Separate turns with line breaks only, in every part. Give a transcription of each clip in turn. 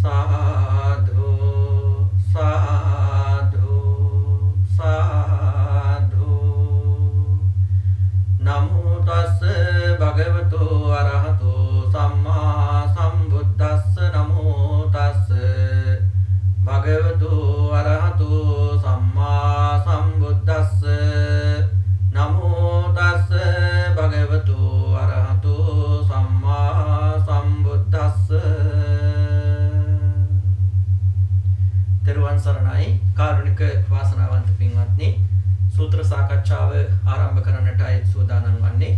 साधु साधु साधु नमो तस् भगवतो अरहतो सम्मा सम्बुद्धस्स नमो तस् भगवतो अरहतो सम्मा सम्बुद्धस्स नमो तस् भगवतो अरहतो सम्मा सम्बुद्धस्स तेरुවන් සරණයි කාරුණික වාසනාවන්ත පින්වත්නි සූත්‍ර සාකච්ඡාව ආරම්භ කරන්නටයි සූදානම් වන්නේ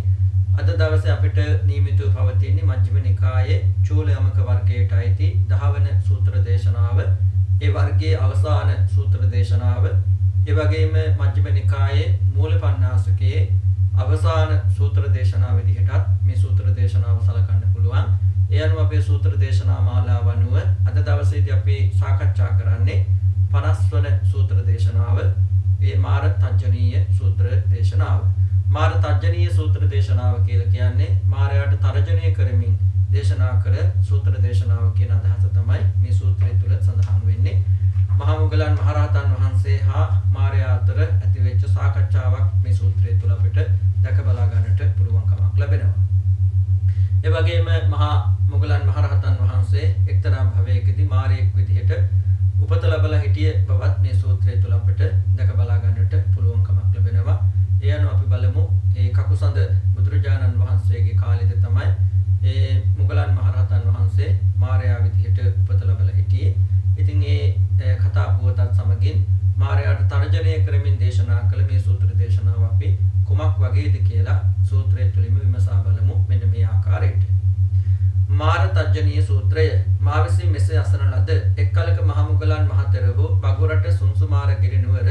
අද දවසේ අපිට නියමිතව පවතින්නේ මජ්ක්‍ධිම නිකායේ චූලයමක වර්ගයට අයිති 10 වන සූත්‍ර දේශනාව ඒ වර්ගයේ අවසාන සූත්‍ර දේශනාව ඒ වගේම මජ්ක්‍ධිම නිකායේ මූලපණ්ණාසකයේ අවසාන සූත්‍ර දේශනාව විදිහටත් මේ සූත්‍ර දේශනාව සලකන්න පුළුවන් ඒ අනුව අපේ සූත්‍ර දේශනා මාලාව අනුව අද දවසේදී අපි සාකච්ඡා කරන්නේ 50 වන සූත්‍ර දේශනාව. මේ මාර තජ්ජනීය සූත්‍ර දේශනාව. මාර තජ්ජනීය සූත්‍ර දේශනාව කියලා කියන්නේ මාරයාට තර්ජනය කරමින් දේශනා කර සූත්‍ර දේශනාව කියන අදහස තමයි මේ සූත්‍රය තුල සඳහන් වෙන්නේ. මහා මුගලන් මහරහතන් වහන්සේ හා මාරයා අතර ඇතිවෙච්ච සාකච්ඡාවක් මේ සූත්‍රය තුල අපිට දැක බලා ගන්නට පුළුවන්කමක් ලැබෙනවා. ඒ වගේම මහා මුගලන් මහරහතන් වහන්සේ එක්තරා භවයකදී මාරයෙක් විදිහට උපත ලැබලා හිටිය බවත් මේ සූත්‍රය තුල අපිට දැක බලා ගන්නට පුළුවන්කමක් ලැබෙනවා. ඒ අනුව අපි බලමු ඒ කකුසඳ බුදුරජාණන් වහන්සේගේ කාලෙදී තමයි ඒ මුගලන් මහරහතන් වහන්සේ මාරයා විදිහට උපත ලැබලා හිටියේ. ඉතින් ඒ කතා පුවතත් සමගින් මාරයාට තර්ජනය කරමින් දේශනා කළ මේ සූත්‍ර දේශනාව අපි කුමක් වගේද කියලා සූත්‍රය තුලින්ම විමසා බලමු. මෙන්න මේ ආකාරයට මාර තජ්ජනීය සූත්‍රය මා විසින් මෙසේ අසන ලද එක් කලක මහ මුගලන් මහතෙරහු බගුරට සුන්සුමාර ගිරිනුවර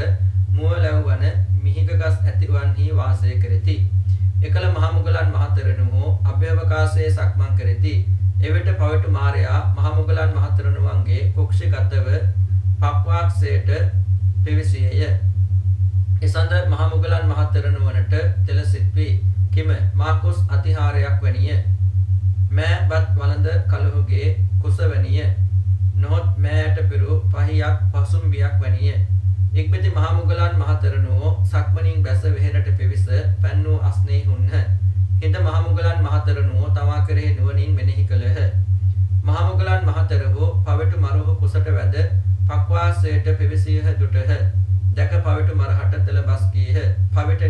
මුවලැව්වන මිහිගගස් ඇතිවන්හි වාසය කරති. එකල මහ මුගලන් මහතෙරණුවෝ අභ්‍යවකාශයේ සක්මන් කරති. එවිට පවිටු මාරයා මහ මුගලන් මහතෙරණුවන්ගේ කුක්ෂිගතව පක්වාක්ෂයට පිවිසියේය. එසඳ මහ මුගලන් මහතෙරණුවනට තෙලසිත්වි කිම මාකුස් අතිහාරයක් වැනිය. මෑබත් වළඳ කලහුගේ කුසවැනිය. නොහොත් මෑට පිරු පහියක් පසුම්බියක් වැනිය. ඉක්බිති මහ මුගලන් මහතෙරණුවෝ සක්මනින් බැස වෙහෙරට පිවිස පැන්නූ අස්නේ හුන්හ. හිඳ මහ මුගලන් මහතෙරණුවෝ තමා කෙරෙහි නුවණින් මෙනෙහි කළහ. මහ මුගලන් මහතෙරහු පවිටු මරුහු කුසට වැද පක්වාසයට පිවිසියහ දුටහ. දැක පවිටු මරහට තෙලබස් කීහ. පවිට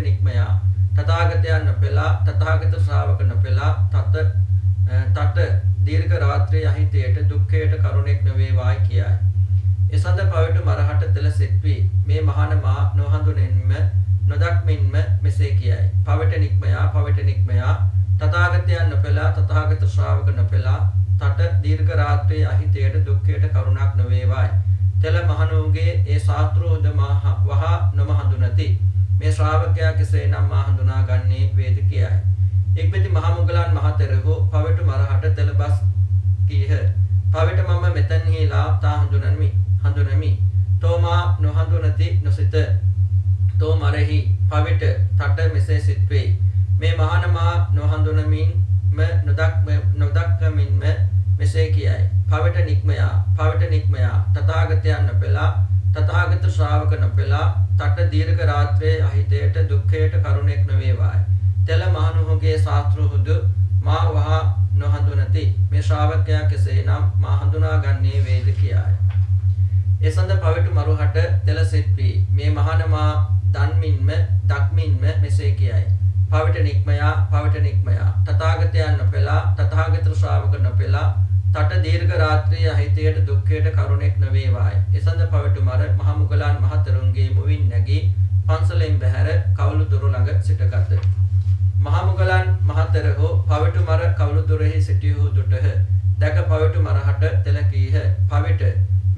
නික්මයා තථාගතයන් නොපෙලා තථාගත ශ්‍රාවක නොපෙලා තත දීර්ඝ රාත්‍රියේ අහිතයට දුක්ඛයට කරුණෙක් නොවේවායි කියයි. එසඳ පවිටු මරහට තෙල සිත්වි මේ මහාන මා නොහඳුනෙන්ම නොදක්මින්ම මෙසේ කියයි. පවිට නික්මයා තථාගතයන් නොපෙලා තථාගත ශ්‍රාවක නොපෙලා තත දීර්ඝ රාත්‍රියේ අහිතයට දුක්ඛයට කරුණක් නොවේවායි. තෙල මහණෝගේ ඒ ශාස්ත්‍රෝද වහා නොමහඳුනති. මේ ශ්‍රාවකයා කෙසේනම් මා හඳුනා ගන්නේ වේද කියයි. එක්විති මහ මුගලන් මහතෙරහු පවිටු මරහට තෙලබස් කීහ. පවිට මම මෙතන්හිලා තා හඳුනමි. තෝමා නොහඳුනති නොසිත. තෝ මරෙහි පවිට තට මෙසේ සිත්වේ. මේ මහාන මා නොහඳුනමින්ම නොදක්කමින්ම මෙසේ කියයි. පවිට නික්මයා තථාගතයන් නොපෙලා තථාගත ශ්‍රාවක නොපෙලා තට දීර්ඝ රාත්‍රියේ අහිතයට දුක්ඛයට කරුණෙක් නොවේවායි. තෙල මහණුහුගේ ශාස්ත්‍රහුදු මා වහා නොහඳුනති. මේ ශ්‍රාවකයා කෙසේනම් මා හඳුනා ගන්නේ වේද කියයි. එසඳ පවිටු මරුහට තෙල සිත්වි මේ මහාන මා දක්මින්ම මෙසේ කියයි. පවිට නික්මයා තථාගතයන් නොපෙලා තථාගත ශ්‍රාවක නොපෙලා තට දීර්ඝ රාත්‍රියේ අහිතයට දුක්ඛයට කරුණෙක් නොවේවායි. එසඳ පවිටු මර මහ මුගලන් මහතෙරුන්ගේ මුවින් නැගී පන්සලෙන් බැහැර කවුළු දොර ළඟ සිටගත්. මහ මුගලන් මහතෙරහු පවිටු මර කවුළු දොරෙහි සිටියහු දුටහ. දැක පවිටු මරහට තෙල කීහ. පවිට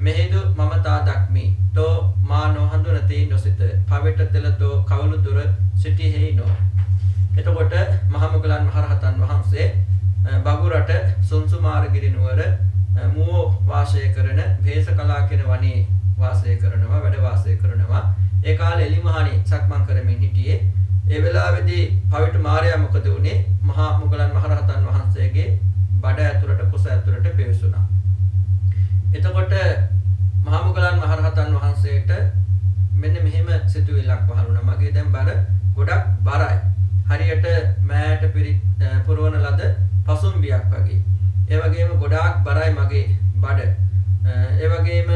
මෙහිදු මම තා දක්මි. තෝ මා නොහඳුනති නොසිත. පවිට තෙල තෝ කවුළු දොර සිටියෙහි නො. එතකොට මහ මුගලන් මහරහතන් වහන්සේ බගුරට සුන්සුමාරගිරි නුවර මුව වාසය කරන භේසකලා කියන වනයේ වාසය කරනවා. ඒ කාලේ එලිමහණි සක්මන් කරමින් හිටියේ. ඒ වෙලාවේදී පවිටු මාරයා මොකද වුනේ? මහා මුගලන් මහරහතන් වහන්සේගේ බඩ ඇතුළට කුස ඇතුළට පිවිසුණා. එතකොට මහා මොග්ගලන් මහරහතන් වහන්සේට මෙන්න මෙහෙම සිතුවිල්ලක් පහළ වුණා. මගේ දැන් බර ගොඩක් බරයි. හරියට මෑට පුරවන ලද පසුම්බියක් වගේ. ඒ වගේම ගොඩාක් බරයි මගේ බඩ. ඒ වගේම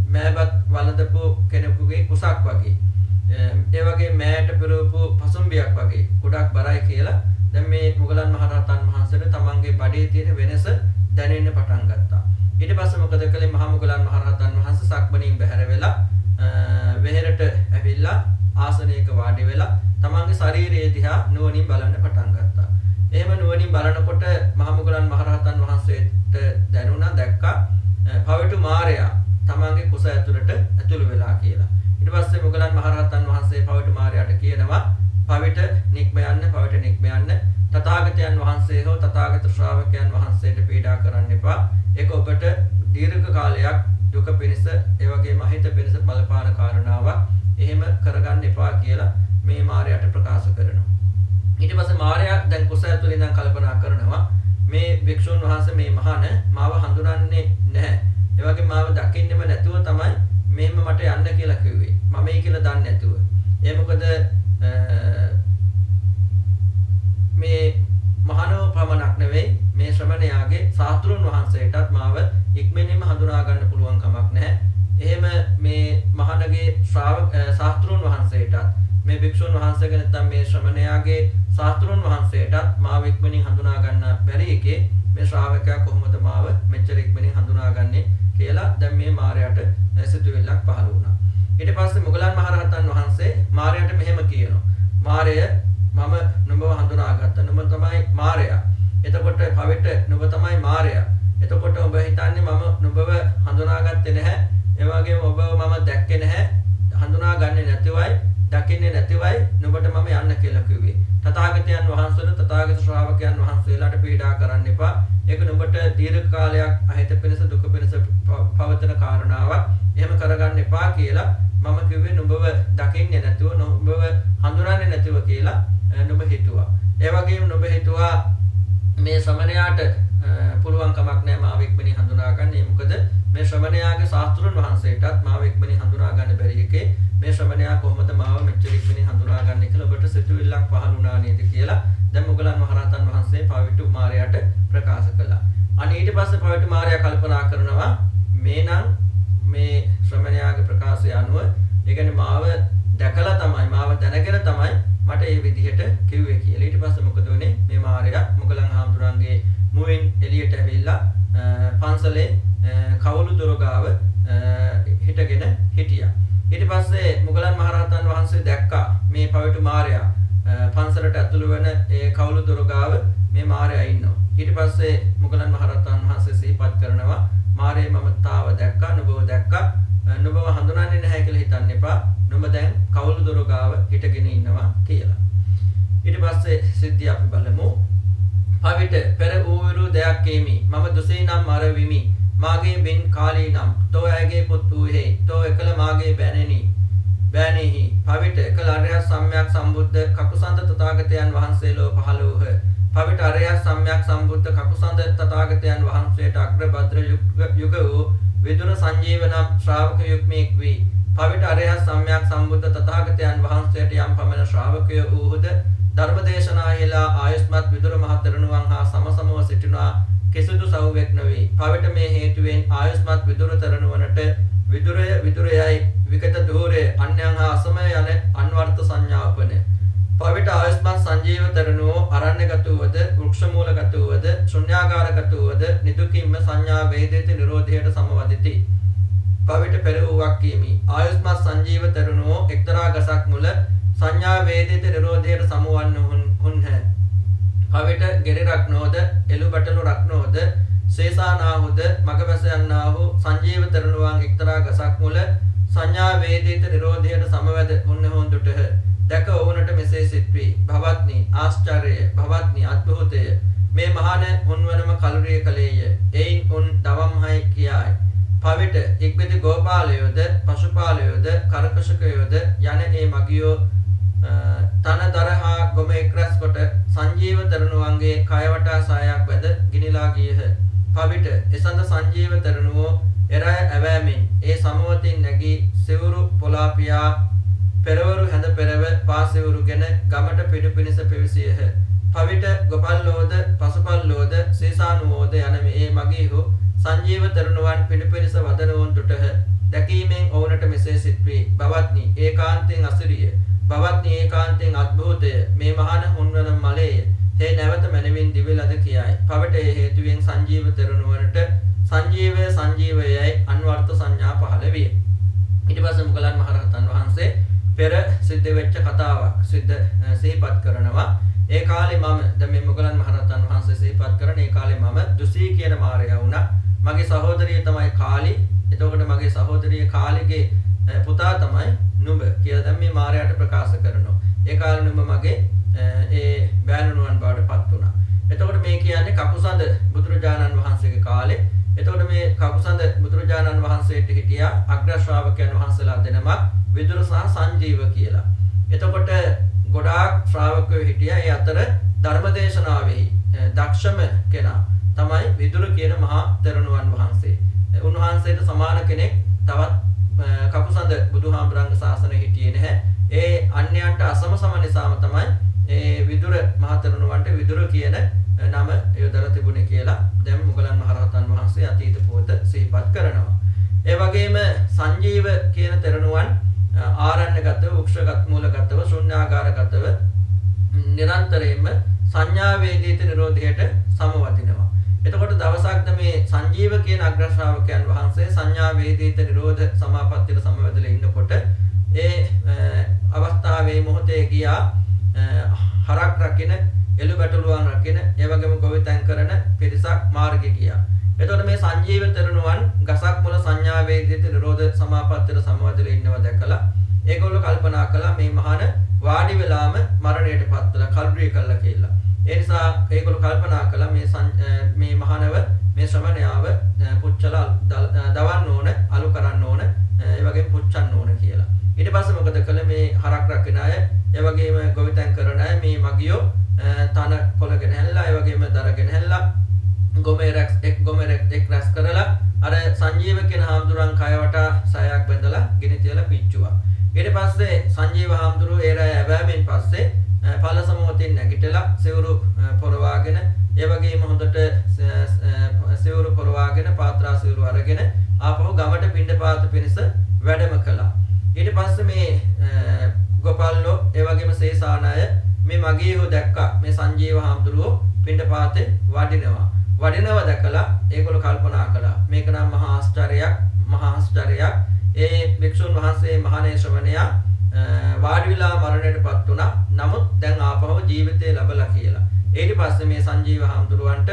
මෑබත් වළඳපු කෙනෙකුගේ කුසක් වගේ. ඒ වගේ මෑට පුරවපු පසුම්බියක් වගේ ගොඩක් බරයි කියලා දැන් මේ මොග්ගලන් මහරහතන් වහන්සේට තමන්ගේ බඩේ තියෙන වෙනස දැනෙන්න පටන් ගත්තා. ඊට පස්සේ මොකද කළේ? මහා මොග්ගලන් මහරහතන් වහන්සේ සක්මණින් බැහැර වෙලා වෙහෙරට ඇවිල්ලා ආසනයක වාඩි වෙලා තමන්ගේ ශරීරය දිහා නුවණින් බලන්න පටන් ගත්තා. එහෙම නුවණින් බලනකොට මහා මොග්ගලන් මහරහතන් වහන්සේට දැක්කා පවිටු මාරයා තමන්ගේ කුස ඇතුළට ඇතුළු වෙලා කියලා. ඊට පස්සේ මොග්ගලන් මහරහතන් වහන්සේ පවිටු මාරයාට කියනවා පවිට නික්ම යන්න තථාගතයන් වහන්සේ හෝ තථාගත ශ්‍රාවකයන් වහන්සේට පීඩා කරන්න එපා. ඒක ඔබට දීර්ඝ කාලයක් දුක පිණිස ඒ වගේම හිත පිණිස බලපාන කාරණාවක්. එහෙම කරගන්න එපා කියලා මේ මාරයාට ප්‍රකාශ කරනවා. ඊට පස්සේ මාරයා දැන් කුස ඇතුළේ ඉඳන් කල්පනා කරනවා මේ භික්ෂුන් වහන්සේ මේ මහාන මාව හඳුනන්නේ නැහැ. ඒ වගේම මාව දකින්නෙම නැතුව තමයි මෙහෙම මට යන්න කියලා කිව්වේ. මම ඒ කියලා දන්නේ නැතුව. ඒ මොකද මේ මහානෝ පමණක් නෙවෙයි මේ ශ්‍රමණයාගේ ශාස්ත්‍රුන් වහන්සේටත් මාව ඉක්මනින්ම හඳුනා ගන්න පුළුවන් කමක් නැහැ. එහෙම මේ මහානගේ ශාස්ත්‍රුන් වහන්සේටත් මේ භික්ෂුන් වහන්සේගේ නැත්නම් මේ ශ්‍රමණයාගේ ශාස්ත්‍රුන් වහන්සේටත් මාව ඉක්මනින් හඳුනා ගන්න බැරි එකේ මේ ශ්‍රාවකයා කොහොමද මාව මෙච්චර ඉක්මනින් හඳුනාගන්නේ කියලා දැන් මේ මාරයාට සිතුවිල්ලක් පහළ වුණා. ඊට පස්සේ මොග්ගලන් මහරහතන් වහන්සේ මාරයාට මෙහෙම කියනවා. මාරය මම නුඹව හඳුනාගත්තා. නුඹ තමයි මාරයා. එතකොට පවිට නුඹ තමයි මාරයා. එතකොට ඔබ හිතන්නේ මම නුඹව හඳුනාගත්තේ නැහැ. ඒ වගේම ඔබව මම දැක්කේ නැහැ. හඳුනාගන්නේ නැතිවයි දකින්නේ නැතිවයි නුඹට මම යන්න කියලා කිව්වේ. තථාගතයන් වහන්සේලා තථාගත ශ්‍රාවකයන් වහන්සේලාට පීඩා කරන්න එපා. ඒක නුඹට දීර්ඝ කාලයක් අහිත පිණිස දුක පිණිස පවතන කාරණාවක්. එහෙම කරගන්න එපා කියලා මම කිව්වේ නුඹව දකින්නේ නැතුව නුඹව හඳුනන්නේ නැතුව කියලා නුඹ හිතුවා. ඒ වගේම නුඹ හිතුවා මේ ශ්‍රමණයාට පුළුවන් කමක් නැහැ මාව ඉක්මනින් හඳුනා ගන්න. මොකද මේ ශ්‍රමණයාගේ ශාස්ත්‍රුන් වහන්සේටත් මාව ඉක්මනින් හඳුනා ගන්න බැරි එකේ මේ ශ්‍රමණයා කොහොමද මාව මෙච්චර ඉක්මනින් හඳුනා ගන්න කියලා ඔබට සිතුවිල්ලක් පහළ වුණා නේද කියලා දැන් මොග්ගලන් මහරහතන් වහන්සේ පවිටු මාරයාට ප්‍රකාශ කළා. අනේ ඊට පස්සේ පවිටු මාරයා කල්පනා කරනවා මේ ශ්‍රමණයාගේ ප්‍රකාශය අනුව ඒ කියන්නේ මාව දැකලා තමයි මාව දැනගෙන තමයි මට මේ විදිහට කිව්වේ කියලා. ඊට පස්සේ මොකද වුනේ? මේ මාරයා මොග්ගලන් හාමුදුරන්ගේ මුවෙන් එළියට ඇවිල්ලා පන්සලේ කවුළු දොර ගාව හිටගෙන හිටියා. ඊට පස්සේ මොග්ගලන් මහරහතන් වහන්සේ දැක්කා මේ පවිටු මාරයා පන්සලට ඇතුළු වෙන ඒ කවුළු දොර ගාව මේ මාරයා ඉන්නවා. ඊට පස්සේ මොග්ගලන් මහරහතන් වහන්සේ සිහිපත් කරනවා මාරේ මම තාව දැක්කා නුඹව දැක්කා නුඹව හඳුනන්නේ නැහැ කියලා හිතන්න එපා. නුඹ දැන් කවුළු දොර ගාව හිටගෙන ඉන්නවා කියලා. ඊට පස්සේ සිද්ධිය අපි බලමු. පවිට පෙර ඌවිරු දෙයක් කේමි මම දුසේ නම් මර විමි මාගේ බින් කාලී නම් තෝ ඇගේ පුත් වූහේ තෝ එකල මාගේ බෑනෙහි පවිට එකල අරහත් සම්්‍යක් සම්බුද්ධ කකුසන්ත තථාගතයන් වහන්සේලෝ පහළ වූහ. පවිට අරහත් සම්්‍යක් සම්බුද්ධ කකුසන්ත තථාගතයන් වහන්සේට අග්‍රභද්‍ර යුග වූ විදුර සංජීව නම් ශ්‍රාවක යුග්මෙක් වී පවිට අරහත් සම්්‍යක් සම්බුද්ධ තථාගතයන් වහන්සේට යම් පමණ ශ්‍රාවකයෝ වූහුද ධර්මදේශනාහිලා ආයුෂ්මත් විදුර මහතෙරණුවන් හා සමසමව සිටිනා කිසිදු සවුවෙක් නොවේ. පවිට මේ හේතුවෙන් ආයුෂ්මත් විදුර තරණුවනට විදුරයයි විකත ධූරය අන්‍යයන් හා අසමය යන අන්වර්ථ සංඥාපන. පවිට ආයුෂ්මත් සංජීව තරණුවෝ අරණ්‍යගත වූවද වෘක්ෂමූලගත වූවද ශුන්‍යාගාරගත වූවද නිදුකින්ම සංඥා වේදිත නිරෝධයට සමවදිති. පවිට පෙර වූවක් කියමි. ආයුෂ්මත් සංජීව තරණුවෝ එක්තරා ගසක් මුල සංඥා වේදිත නිරෝධයට සමවන්න හුන්හ. පවිට ගෙරරක් නොද එළුබටලු රක් නොද ශේෂානාහුද මගබැස යන්නාහු සංජීව තරණුවන් එක්තරා ගසක් මුල සංඥා වේදිත නිරෝධයට සමවැද හුන්න හොඳුටහ. දැක ඔවුනට මෙසේ සිත්වී භවත්නි ආශ්චර්යය භවත්නි අද්භූතය මේ මහාන හුන්වනම කලුරිය කලේය. එයින් උන් දවම්හයි කියායි. පවිට ඉක්බිති ගෝපාලයෝද පශුපාලයෝද කරකශකයෝද යන ඒ මගියෝ තන දරහා ගොම එක්රැස් කොට සංජීව තරණුවන්ගේ කය වටා සායක් වැද ගිනිලා ගියහ. පවිට එසඳ සංජීව තරණුවෝ එරය ඇවෑමෙන් ඒ සමවතින් නැගී සිවුරු පොලාපියා පෙරවරු හැඳ පෙරව පාසිවුරුගෙන ගමට පිඩු පිණිස පිවිසියහ. පවිට ගොපල්ලෝද පසුපල්ලෝද සීසානුවෝද යන මේ මගීහු සංජීව තරුණුවන් පිඩු පිණිස වදනවුන් දුටහ. දැකීමෙන් ඔවුනට මෙසේ සිත්වී. බවත්නි ඒකාන්තයෙන් අසිරිය. බවත්නි ඒකාන්තයෙන් අද්භූතය. මේ මහාන හුන්වන මලේය. හේ නැවත මැනවින් දිවිලද කියයි. පවට ඒ හේතුවෙන් සංජීව තරුණුවනට සංජීවය සංජීවයයි අන්වර්ථ සංඥා පහළ විය. ඊට පස්සේ මුගලන් මහරහතන් වහන්සේ පෙර සිද්ධ වෙච්ච කතාවක් සිහිපත් කරනවා. ඒ කාලේ මම දැන් මේ මුගලන් මහරහතන් වහන්සේ සිහිපත් කරන ඒ කාලේ මම දුසී කියන මාරයා වුණා. මගේ සහෝදරිය තමයි කාලි. එතකොට මගේ සහෝදරිය කාලිගේ පුතා තමයි නුඹ කියලා දැන් මේ මාරයාට ප්‍රකාශ කරනවා. ඒ කාලේ නුඹ මගේ ඒ බෑණනුවන් බවට පත් වුණා. එතකොට මේ කියන්නේ කකුසඳ බුදුරජාණන් වහන්සේගේ කාලේ. එතකොට මේ කකුසඳ බුදුරජාණන් වහන්සේට හිටියා අග්‍ර ශ්‍රාවකයන් වහන්සේලා දෙනමක් විදුර සහ සංජීව කියලා. එතකොට ගොඩාක් ශ්‍රාවකයෝ හිටියා. ඒ අතර ධර්මදේශනාවෙහි දක්ෂම කෙනා තමයි විදුර කියන මහා තෙරණුවන් වහන්සේ. උන්වහන්සේට සමාන කෙනෙක් තවත් කකුසඳ බුදුහාමුදුරන්ගේ ශාසනය හිටියේ නැහැ. ඒ අන්‍යයන්ට අසම සම නිසාම තමයි ඒ විදුර මහා තෙරණුවන්ට විදුර කියන නම යොදලා තිබුණේ කියලා දැන් මුගලන් මහරහතන් වහන්සේ අතීත පොත සිහිපත් කරනවා. ඒ වගේම සංජීව කියන තෙරණුවන් ආරණ්‍යගතව, වෘක්ෂගත මූලගතව, ශුන්‍යාගාරගතව නිරන්තරයෙන්ම සංඥා වේදිත නිරෝධයට සමවදිනවා. එතකොට දවසක්ද මේ සංජීව කියන අග්‍ර ශ්‍රාවකයන් වහන්සේ සංඥා වේදිත නිරෝධ සමාපත්තියට සමවැදලා ඉන්නකොට ඒ අවස්ථාවේ මොහොතේ ගියා හරක් රකින්න, එළු බැටළුවන් රකින්න, ඒ වගේම ගොවිතැන් කරන පිරිසක් මාර්ගෙ ගියා. එතකොට මේ සංජීව තරුණුවන් ගසක් මුල සංඥා වේදිත නිරෝධ සමාපත්තියට සමවැදලා ඉන්නවා දැකලා ඒගොල්ලෝ කල්පනා කළා මේ මහාන වාඩි වෙලාම මරණයට පත් වෙලා කල්ුරිය කළා කියලා. ඒ නිසා ඒගොල්ලෝ කල්පනා කළා මේ මහානව මේ ශ්‍රමණයාව පුච්චලා දවන්න ඕන, අලු කරන්න ඕන, ඒ වගේම පුච්චන්න ඕන කියලා. ඊට පස්සේ මොකද කළේ මේ හරක් රකින අය, ඒ වගේම ගොවිතැන් කරන අය මේ මගියෝ තන කොළගෙන හැල්ලා, ඒ වගේම දරගෙන හැල්ලා ගොමෙරෙක් එක් රැස් කරලා අර සංජීව කියන හාමුදුරන් කය වටා සයක් බැඳලා ගිනි තියලා පිච්චුවා. ඊට පස්සේ සංජීව හාමුදුරුවෝ ඒ රැය ඇවෑමෙන් පස්සේ පළසමෝතින් නැගිටලා සිවුරු පොරවාගෙන, ඒ වගේම හොඳට සිවුරු පොරවාගෙන පාත්‍රා සිවුරු අරගෙන ආපහු ගමට පිණ්ඩපාත පිණිස වැඩම කළා. ඊට පස්සේ මේ ගෝපල්ලෝ ඒ වගේම සේසානය මේ මගීහු දැක්කා මේ සංජීව හාමුදුරුවෝ පිණ්ඩපාතේ වඩිනව දැකලා ඒගොල්ලෝ කල්පනා කළා මේක නම් මහා ආශ්චර්යයක්. ඒ භික්ෂුන් වහන්සේ මහානේ ශ්‍රමණයා වාඩි වෙලා මරණයටපත් වුණා. නමුත් දැන් ආපහු ජීවිතේ ලැබලා කියලා. ඊට පස්සේ මේ සංජීව හාමුදුරුවන්ට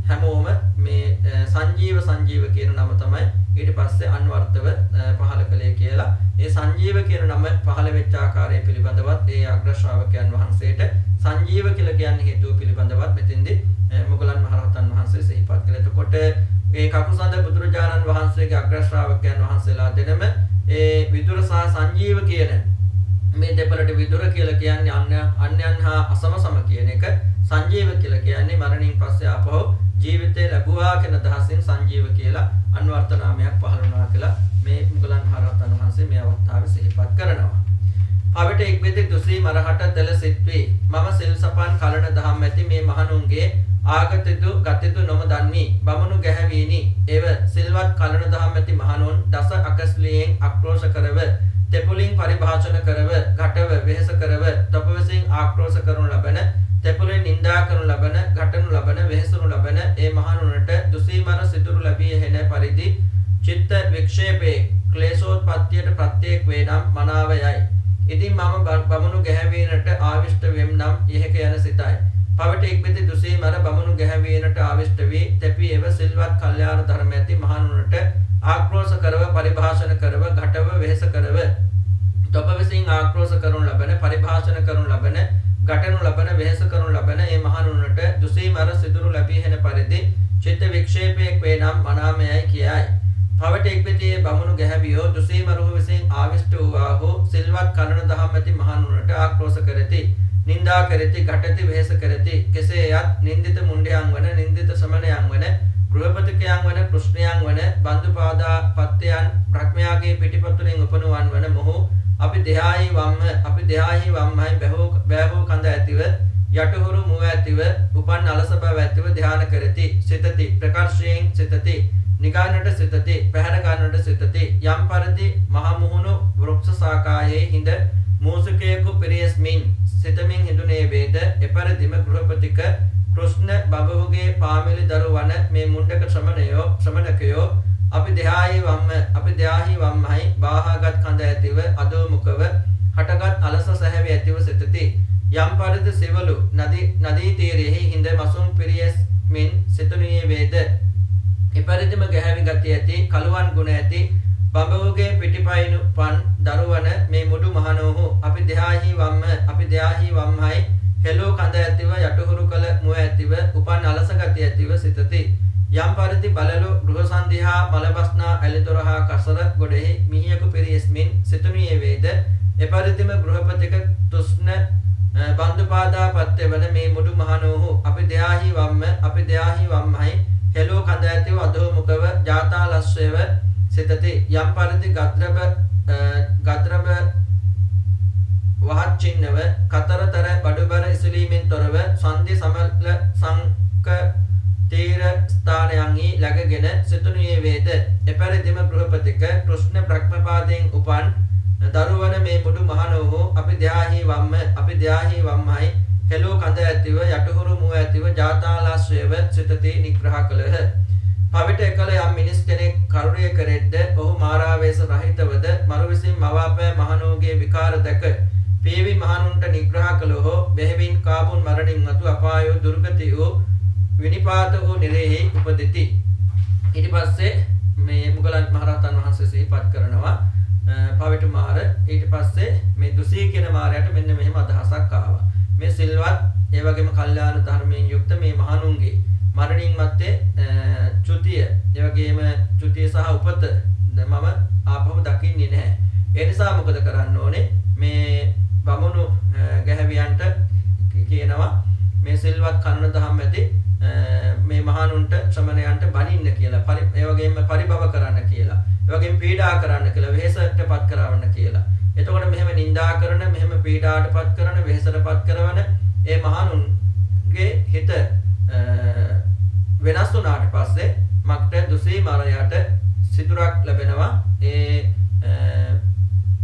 හැමෝම මේ සංජීව කියන නම තමයි ඊට පස්සේ අන්වර්ථව පහල කළේ කියලා. ඒ සංජීව කියන නම පහල වෙච්ච ආකාරය පිළිබඳවත් ඒ අග්‍ර ශ්‍රාවකයන් වහන්සේට සංජීව කියලා කියන්නේ හේතුව පිළිබඳවත් මෙතෙන්දී මුගලන් මහරහතන් වහන්සේ සිහිපත් කළා. එතකොට ඒ කකුසඳ බුදුරජාණන් වහන්සේගේ අග්‍ර ශ්‍රාවකයන් වහන්සේලා දෙනම ඒ විදුර සහ සංජීව කියන මේ දෙපළට විදුර කියලා කියන්නේ අන්‍යයන් හා අසමසම කියන එක, සංජීව කියලා කියන්නේ මරණින් පස්සේ ආපහු ජීවිතේ ලැබුවා කියන අදහසින් සංජීව කියලා අන්වර්ථ නාමයක් පහළ වුණා කියලා මේ මුගලන් මහරහතන් වහන්සේ මේ අවස්ථාවේ සිහිපත් කරනවා. පවිට එක්විති දුසී මරහට දෙල සිත්වි. මම සිල් සපන් කලන දහම් ඇති මේ මහණුන්ගේ ආගතිතු ගතිතු නොම දන්වි. බමුණු ගැහැවීනි. එව සිල්වත් කලන දහම් ඇති මහණුන් දස අකස්ලියෙන් අක්‍රෝෂ කරව, තෙපුලින් පරිභාෂණ කරව, घटව වෙහෙස කරව, තොප විසින් ආක්‍රෝෂ කරනු ලබන, තෙපුලින් නින්දා කරනු ලබන, घटනු ලබන, වෙහෙසනු ලබන ඒ මහණුන්ට දුසී මර සිදුරු ලැබී හෙන පරිදි චිත්ත වික්ෂේපේ ක්ලේශෝත්පත්තියට ප්‍රත්‍යක් වේ නම් මනාවයයි. ඉතින් මම බමුණු ගැහැවීනට ආවිෂ්ට වෙම් නම් ඉහෙක යන සිතයි. පවට එක්බෙති දුසී මර බමුණු ගැහැවීනට ආවිෂ්ට වී තෙපි එව සිල්වත් කල්යාණ ධර්ම ඇති මහණුන්ට ආක්‍රෝෂ කරව, පරිභාෂණ කරව, घटව වෙහෙස කරව, තොප විසින් ආක්‍රෝෂ කරනු ලබන, පරිභාෂණ කරනු ලබන, घटනු ලබන, වෙහෙස කරනු ලබන ඒ මහණුන්ට දුසී මර සිදුරු ලැබී හෙන පරිදි චිත්ත වික්ෂේපයක් වේ නම් මනාමයයි කියයි. පවට එක්බෙති බමුණු ගැහැවියෝ දුසී මරුහු විසින් ආවිෂ්ට වූවාහු සිල්වත් කලන දහම් ඇති මහණුන්ට ආක්‍රෝෂ කරති, නින්දා කරති, घटති, වෙහෙස කරති. කෙසේ යත් නින්දිත මුණ්ඩයන් වන, නින්දිත ශ්‍රමණයන් වන, ගෘහපතික පූජකයන් වන කෘෂ්ණයන් වන බන්දුපාදා පත්තයන් බ්‍රහ්මයාගේ පිටිපතුලෙන් උපනුවන් වන මොහු අපි දෙහායි වම්මයි බැහූ කඳ ඇතිව යටහුරු මුව ඇතිව උපන් අලස බව ඇතිව ධ්‍යාන කරති සිතති ප්‍රකර්ෂයෙන් සිතති නිගානට සිතති පැහැර ගන්නට සිතති යම් පරිදි මහ මුහුණු වෘක්ෂ ශාඛායේ හිඳ මූසිකයෙකු පිරියස්මින් සිතමින් හිඳුනේ වේද එපරිදිම ගෘහපතික කෘෂ්ණ බබුගේ පාමිලි දරුවන මේ මුණ්ඩක ශ්‍රමණකයෝ අපි දෙහායි වම්මයි බාහාගත් කඳ ඇතිව අදෝමුඛව හටගත් අලස සැහැවි ඇතිව සිතති යම් පරිදි සිවලු නදී තීරෙහි හිඳ මසුම් පිරියස්මින් සිතුනේ වේද එපරිදිම ගැහැවි ගති ඇති කලුවන් ගුණ ඇති බඹුගේ පිටිපයින් පන් දරුවන මේ මුඩු මහණෝහු අපි දෙහාහි වම්මයි හෙළෝ කඳ ඇතිව යටහුරු කළ මුව ඇතිව උපන් අලස ගති ඇතිව සිතති යම් පරිදි බලලු ගෘහසන්ධිහා මලබස්නා ඇලිදොරහා කසර ගොඩෙහි මිහියකු පිරියස්මින් සිතුනේ වේද එපරිදිම ගෘහපතික තුෂ්ණ බන්දුපාදා පත්තේ වන මේ මුඩු මහණෝහු අපි දෙහාහි වම්මයි හෙළෝ කඳ ඇතිව අදෝමුඛව ජාතාලස්සේව සිතති යම් පරිදි ගත්‍රබ වහච්චින්නව කතරතර බඩුබර ඉසලීමෙන් තොරව සන්ධි සමල සංක තීර ස්ථානයන්හි läගගෙන සිතුනේ වේද එපරිදිම ගෘහපතික කෘෂ්ණ බ්‍රහ්මපාදයෙන් උපන් දරුවන මේ මුඩු මහණෝහු අපි දෙහාහි වම්මයි හෙළෝ කඳ ඇතිව යටහුරු මුව ඇතිව ජාතාලාශ්‍රයව සිතති නිග්‍රහ කළහ පවිට එකල යම් මිනිස් කෙනෙක් කරුණය කරෙද්ද ඔහු මාරාවේශ රහිතවද මරු විසින් මවාපෑ මහණෝගේ විකාර දැක පීවි මහණුන්ට නිග්‍රහ කළහෝ බෙහෙවින් කාබුන් මරණින් මතු අපායෝ දුර්ගති වූ විනිපාත වූ නිරෙහි උපදිති ඊට පස්සේ මේ මුගලන් මහරහතන් වහන්සේ සිහිපත් කරනවා පවිට මාර ඊට පස්සේ මේ දුසී කියන මාරයට මෙන්න මෙහෙම අදහසක් ආවා මේ සිල්වත් ඒ වගේම කල්යාණ ධර්මයෙන් යුක්ත මේ මහණුන්ගේ මරණින් මත්තේ චුතිය ඒ වගේම චුතිය සහ උපත මම ආපහු දකින්නේ නැහැ ඒ නිසා මොකද කරන්න ඕනේ මේ බමුණු ගැහැවියන්ට කියනවා මේ සිල්වත් කන්න දහම් ඇති මේ මහණුන්ට ශ්‍රමණයන්ට බණින්න කියලා ඒ වගේම පරිභව කරන්න කියලා ඒ වගේම පීඩා කරන්න කියලා වෙහෙසටපත් කරවන්න කියලා එතකොට මෙහෙම නිඳා කරන මෙහෙම පීඩාටපත් කරන වෙහෙසටපත් කරන ඒ මහණුන්ගේ හිත වෙනස් වුණාට පස්සේ මක්ට දුසී මාරයාට සිදුරක් ලැබෙනවා ඒ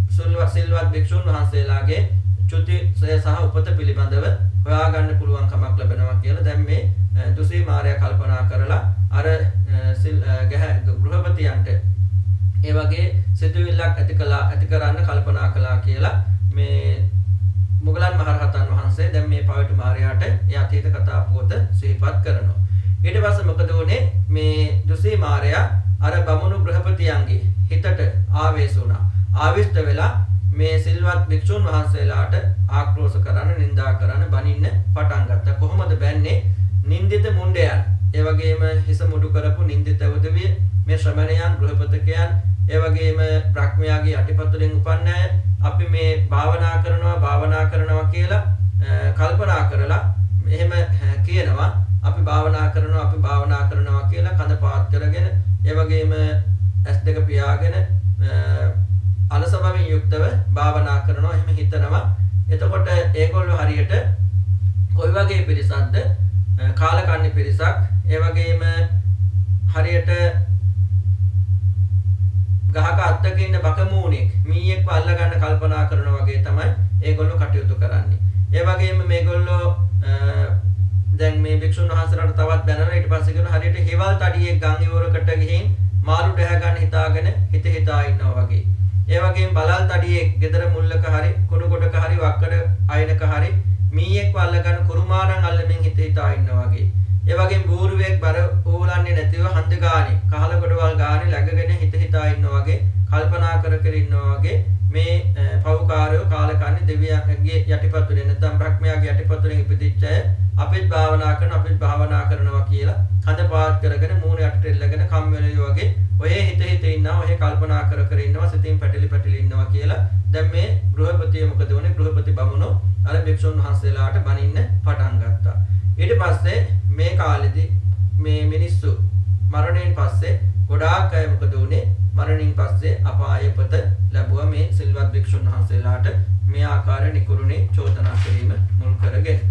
සිල්වත් භික්ෂුන් වහන්සේලාගේ චුති සහ උපත පිළිබඳව හොයාගන්න පුළුවන් කමක් ලැබෙනවා කියලා දැන් මේ දුසී මාරයා කල්පනා කරලා අර ගෘහපතියන්ට ඒ වගේ සිතුවිල්ලක් ඇති කරන්න කල්පනා කළා කියලා මේ මුගලන් මහරහතන් වහන්සේ දැන් මේ පවිට මාරයාට ඒ අතීත කතා පොත සිහිපත් කරනවා. ඊට පස්සේ මොකද වුනේ මේ දුසී මාරයා අර බමුණු ගෘහපතියන්ගේ හිතට ආවේශ වුණා. ආවිෂ්ඨ වෙලා මේ සිල්වත් භික්ෂුන් වහන්සේලාට ආක්‍රෝෂ කරන්න, නිඳා කරන්න, බනින්න පටන් ගත්තා. කොහොමද බැන්නේ? නින්දිත මුණ්ඩයන්. ඒ වගේම හිස මුඩු කරපු නින්දිත උදවිය මේ ශ්‍රමණයන් ගෘහපතිකයන් ඒ වගේම බ්‍රහ්මයාගේ යටිපතුලෙන් උපන්න අය අපි මේ භාවනා කරනවා කියලා කල්පනා කරලා එහෙම කියනවා අපි භාවනා කරනවා කියලා කඳ පාත් කරගෙන ඒ වගේම S2 පියාගෙන අලස බවින් යුක්තව භාවනා කරනවා එහෙම හිතනවා එතකොට ඒගොල්ලෝ හරියට කොයි වගේ පිරිසක්ද කාලකන්ණි පිරිසක් ඒ වගේම හරියට ගහක අත්තක ඉන්න බකමූණෙක් මීයෙක්ව අල්ල ගන්න කල්පනා කරනවා වගේ තමයි ඒගොල්ලෝ කටයුතු කරන්නේ. ඒ වගේම මේගොල්ලෝ දැන් මේ භික්ෂුන් වහන්සේලාට තවත් බැනලා ඊට පස්සේ කියන හරියට හේවල් තඩියෙක් ගම් ඉවරකට ගිහින් මාළු ඩැහ ගන්න හිතාගෙන හිතා ඉන්නවා වගේ. ඒ වගේම බලල් තඩියෙක් ගෙදර මුල්ලක හරි කුණු ගොඩක හරි වක්කඩ අයනක හරි මීයෙක්ව අල්ල ගන්න කුරුමාරන් අල්ලමින් හිතා ඉන්නවා වගේ. ඒ වගේම බූරුවෙක් බර ඌලන්නේ නැතිව හන්ද ගානේ කහල ගොඩවල් ගානේ läගගෙන හිතා ඉන්නවා වගේ කල්පනා කර ඉන්නවා වගේ මේ පව්කාරයෝ කාලකන්ණි දෙවියන්ගේ යටිපතුලේ නැත්නම් බ්‍රහ්මයාගේ යටිපතුලෙන් ඉපදිච්ච අය අපිත් භාවනා කරනවා කියලා කඳ පාත් කරගෙන මූණ යටට එල්ලගෙන කම්මැලියෝ වගේ ඔය හිත ඉන්නවා ඔය කල්පනා කර ඉන්නවා සිතින් පැටලි ඉන්නවා කියලා දැන් මේ ගෘහපතිය මොකද වුනේ ගෘහපති බමුණෝ අර භික්ෂුන් වහන්සේලාට බනින්න පටන් ගත්තා ඊට පස්සේ මේ කාලෙදි මේ මිනිස්සු මරණයෙන් පස්සේ ගොඩාක් අය මොකද උනේ? මරණයෙන් පස්සේ අපායපත ලැබුවා මේ සිල්වත් භික්ෂුන් වහන්සේලාට මේ ආකාරයෙන් නිකුරුණේ චෝදනා කිරීම මුල් කරගෙන.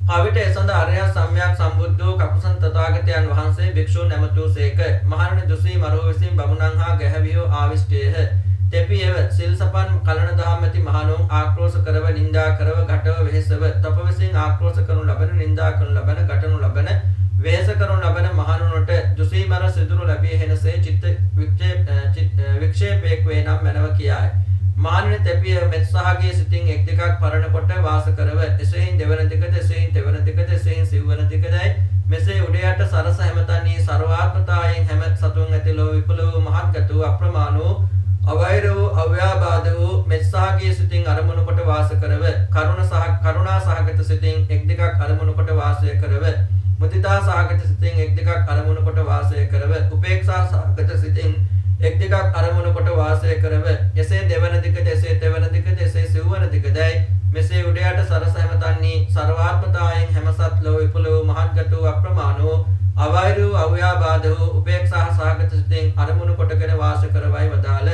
පවිට එසඳ අරහත් සම්්‍යක් සම්බුද්ධෝ කකුසන් තථාගතයන් වහන්සේ භික්ෂූන් නැමතුසේක. මහණෙනි දුසී මරෝ විසින් බමුණන් හා ගැහැවියෝ ආවිෂ්ඨේහ. තෙපියව සිල් සපන් කලන දහමැති මහණුන් ආක්‍රෝෂ කරව නින්දා කරව घटව වෙහෙසව තප විසින් ආක්‍රෝෂ කරනු ලබන නින්දා කරනු ලබන घटනු ලබන වෙහෙස කරනු ලබන මහණුනට දුසී මර සිදුරු ලැබිය හෙනසේ චිත්ත වික්ෂේපයක් වේ නම් මනව කියායි. මහණෙනි තෙපිය මෙත්සහගේ සිතින් එක් දෙකක් පරණ කොට වාස කරව. එසෙයින් දෙවන දිගද එසෙයින් තෙවන දිගද එසෙයින් සිව්වන දිගදයි මෙසේ උඩයට සරස හැමතන්නේ ਸਰවාත්මතාවයෙන් හැම සතුන් ඇතිලෝ විපුල වූ මහත්ගත වූ අප්‍රමාණ වූ අවෛර වූ අව්‍යාබාධ වූ මෙත්සහගේ සිතින් අරමුණු කොට වාස කරව. කරුණා සහගත සිතින් එක් දෙකක් අරමුණු කොට වාසය කරව. මුදිතා සහගත සිතින් එක් දෙකක් අරමුණු කොට වාසය කරව. උපේක්ෂා සහගත සිතින් එක් දෙකක් අරමුණු කොට වාසය කරව. එසේ දෙවන දිගද එසේ තෙවන දිගද එසේ සිව්වන දිගදයි මෙසේ උඩයට සරස හැමතන්නේ ਸਰවාත්මතාවයෙන් හැමසත් ලෝ විපුල වූ මහත්ගත වූ අප්‍රමාණ වූ අවෛර වූ අව්‍යාබාධ වූ උපේක්ෂා සහගත සිතින් අරමුණු කොටගෙන වාස කරවයි වදාළ.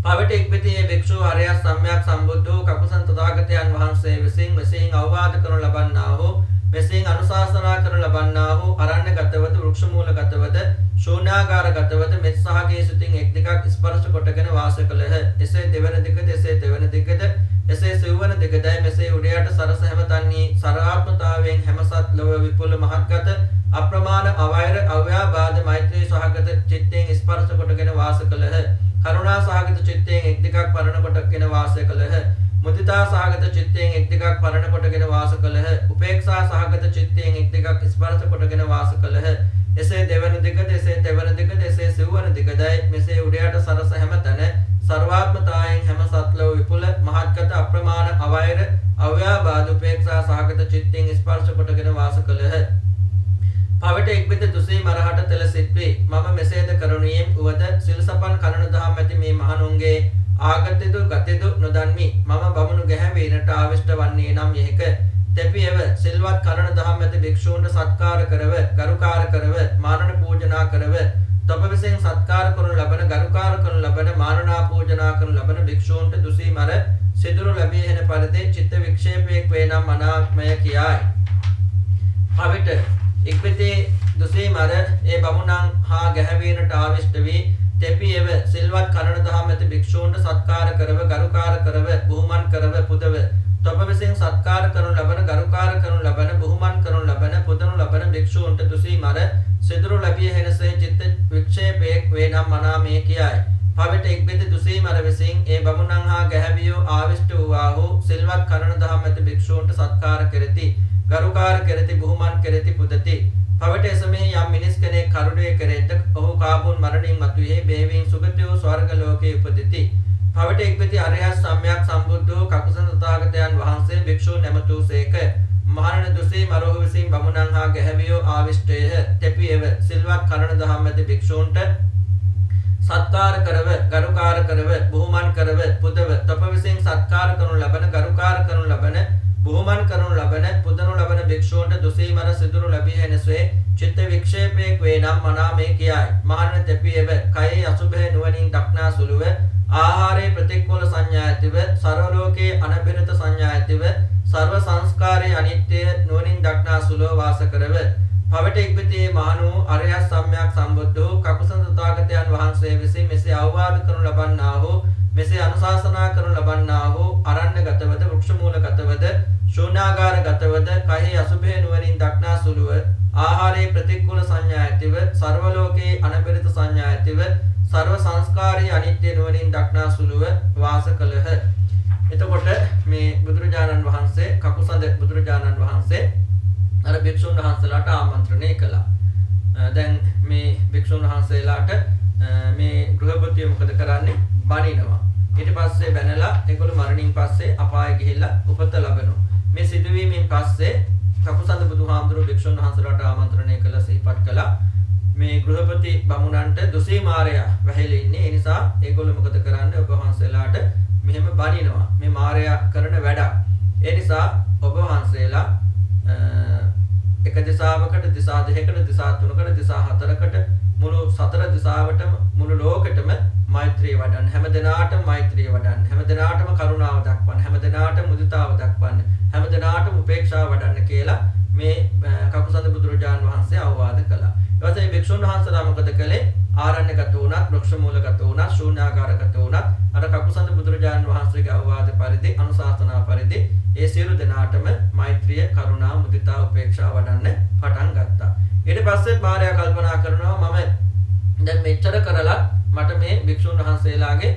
පවිට ඉක්බිතියේ භික්ෂූ අරහත් සම්්‍යක් සම්බුද්ධෝ කකුසන් තථාගතයන් වහන්සේ විසින් මෙසේන් අවවාද කරනු ලබන්නා වූ මෙසේන් අනුශාසනා කරනු ලබන්නා වූ අරණ්‍යගතවද වෘක්ෂ මූලගතවද ශූන්‍යාගාරගතවද මෙත්සහගේ සිතින් එක් දෙකක් ස්පර්ශ කොටගෙන වාස කළහ. එසේ දෙවන දිගද එසේ තෙවන දිගද එසේ සිව්වන දිගදයි මෙසේ උඩයට සරස හැමතන්නේ සරාත්මතාවයෙන් හැමසත් ලොව විපුල මහත්ගත අප්‍රමාණ අවෛර අව්‍යාබාධ මෛත්‍රී සහගත චිත්තයෙන් ස්පර්ශ කොටගෙන වාස කළහ. කරුණා සහගත චිත්තයෙන් එක් දෙකක් පරණ කොටගෙන වාසය කළහ. මුදිතා සහගත චිත්තයෙන් එක් දෙකක් පරණ කොටගෙන වාස කළහ. උපේක්ෂා සහගත චිත්තයෙන් එක් දෙකක් ස්පර්ශ කොටගෙන වාස කළහ. එසේ දෙවන දිගද එසේ තෙවන දිගද එසේ සිව්වන දිගදයි මෙසේ උඩයට සරස හැමතැන ਸਰවාත්මතාවයෙන් හැම සත්ලව විපුල මහත්ගත අප්‍රමාණ අවෛර අව්‍යාබාධ උපේක්ෂා සහගත චිත්තයෙන් ස්පර්ශ කොටගෙන වාස කළහ. පවිට එක්බිත දුසී මරහට තෙල සිත්වේ. මම මෙසේද කරනුයේම් උවද සිල් සපන් කලන දහම් ඇති මේ මහණුන්ගේ ආගතෙදු ගතෙදු නොදන්මි. මම බමුණු ගැහැවීනට ආවිෂ්ඨ වන්නේ නම් යෙහික. තෙපියව සිල්වත් කලන දහම් ඇති භික්ෂූන්ට සත්කාර කරව ගරුකාර කරව මානන පූජනා කරව තොප විසින් සත්කාර කරනු ලබන ගරුකාර කරනු ලබන මානනා පූජනා කරනු ලබන භික්ෂූන්ට දුසී මර සිදුරු ලැබී හෙන පරිදි චිත්ත වික්ෂේපයක් වේ නම් අනාත්මය කියායි. පවිට ඉක්බිතේ දුසී මර ඒ බමුණන් හා ගැහැවීනට ආවිෂ්ඨ වී තෙපියව සිල්වත් කලන දහම් ඇති භික්ෂූන්ට සත්කාර කරව ගරුකාර කරව බුහුමන් කරව පුදව තොප විසින් සත්කාර කරනු ලබන ගරුකාර කරනු ලබන බුහුමන් කරනු ලබන පුදනු ලබන භික්ෂූන්ට දුසී මර සිදුරු ලැබිය හෙනසේ චිත්ත වික්ෂේපයක් වේ නම් මනාමේ කියයි. පවිට ඉක්බිත දුසී මර විසින් ඒ බමුණන් හා ගැහැවියෝ ආවිෂ්ඨ වූවාහු සිල්වත් කලන දහම් ඇති භික්ෂූන්ට සත්කාර කෙරෙති ගරුකාර කෙරෙති බුහුමන් කෙරෙති පුදති. පවිට එසමේ යම් මිනිස් කෙනෙක් කරුණය කෙරෙද්ද ඔහු කාපුන් මරණින් මතුවේ බේවින් සුගති වූ ස්වර්ග ලෝකයේ උපදිති. පවිට ඉක්බිති අරහත් සම්්‍යක් සම්බුද්ධෝ කකුසන් තථාගතයන් වහන්සේ භික්ෂූන් නැමතුසේක. මහණෙනි දුසී මරෝ විසින් බමුණන් හා ගැහැවියෝ ආවිෂ්ඨේහ. තෙපියව සිල්වත් කලන දහම් ඇති භික්ෂූන්ට සත්කාර කරව ගරුකාර කරව බුහුමන් කරව පුදව තොප විසින් සත්කාර කරනු ලබන ගරුකාර කරනු ලබන බුහුමන් කරනු ලබන පුදනු ලබන භික්ෂූන්ට දුසී මර සිදුරු ලැබී හෙනසේ චිත්ත වික්ෂේපයක් වේ නම් මනාමේ කියයි. මහණෙනි තෙපියව කයේ අසුභය නුවණින් දක්නා සුළුව ආහාරයේ ප්‍රතික්‍වල සංඥා ඇතිව සර්ව ලෝකයේ අනබිරත සංඥා ඇතිව සර්ව සංස්කාරයේ අනිත්‍ය නුවණින් දක්නා සුළුව වාස කරව. පවිට ඉක්බිතියේ මහණෝ අරහත් සම්්‍යක් සම්බුද්ධෝ කකුසන් තථාගතයන් වහන්සේ විසින් මෙසේ අවවාද කරනු ලබන්නා වූ මෙසේ අනුශාසනා කරනු ලබන්නා වූ අරණ්‍යගතවද වෘක්ෂ මූලගතවද ශූන්‍යාගාරගතවද කයෙහි අසුභය නුවණින් දක්නා සුළුව ආහාරයේ ප්‍රතික්‍වල සංඥා ඇතිව සර්ව ලෝකයේ අනබිරත සංඥා ඇතිව සර්ව සංස්කාරයේ අනිත්‍ය නුවණින් දක්නා සුළුව වාස කළහ. එතකොට මේ බුදුරජාණන් වහන්සේ කකුසඳ බුදුරජාණන් වහන්සේ අර භික්ෂුන් වහන්සේලාට ආමන්ත්‍රණය කළා. දැන් මේ භික්ෂුන් වහන්සේලාට මේ ගෘහපතිය මොකද කරන්නේ? බණිනවා. ඊට පස්සේ බැනලා ඒගොල්ලෝ මරණින් පස්සේ අපාය ගිහිල්ලා උපත ලබනවා. මේ සිදුවීමෙන් පස්සේ කකුසඳ බුදුහාමුදුරුවෝ භික්ෂුන් වහන්සේලාට ආමන්ත්‍රණය කළා සිහිපත් කළා. මේ ගෘහපති බමුණන්ට දුසී මාරයා වැහිලා ඉන්නේ. ඒ නිසා ඒගොල්ලෝ මොකද කරන්නේ? ඔබ වහන්සේලාට මෙහෙම බණිනවා. මේ මාරයා කරන වැඩක්. ඒ නිසා ඔබ වහන්සේලා එක දිසාවකට දිසා දෙකකට දිසා තුනකට දිසා හතරකට මුළු සතර දිසාවටම මුළු ලෝකෙටම මෛත්‍රිය වඩන්න හැම දිනාටම මෛත්‍රිය වඩන්න හැම දිනාටම කරුණාව දක්වන්න හැම දිනාටම මුදිතාව දක්වන්න හැම දිනාටම උපේක්ෂාව වඩන්න කියලා මේ කකුසඳ බුදුරජාණන් වහන්සේ අවවාද කළා. ඊට පස්සේ භික්ෂුන් වහන්සේලා මොකද කළේ? ආරණ්‍යගත වුණත්, වෘක්ෂ මූලගත වුණත්, ශූන්‍යාකාරගත වුණත් අර කකුසඳ බුදුරජාණන් වහන්සේගේ අවවාද පරිදි, අනුශාසනා පරිදි ඒ සියලු දෙනාටම මෛත්‍රිය, කරුණා, මුදිතා, උපේක්ෂා වඩන්න පටන් ගත්තා. ඊට පස්සේ මාර්යා කල්පනා කරනවා මම දැන් මෙච්චර කරලා මට මේ භික්ෂුන් වහන්සේලාගේ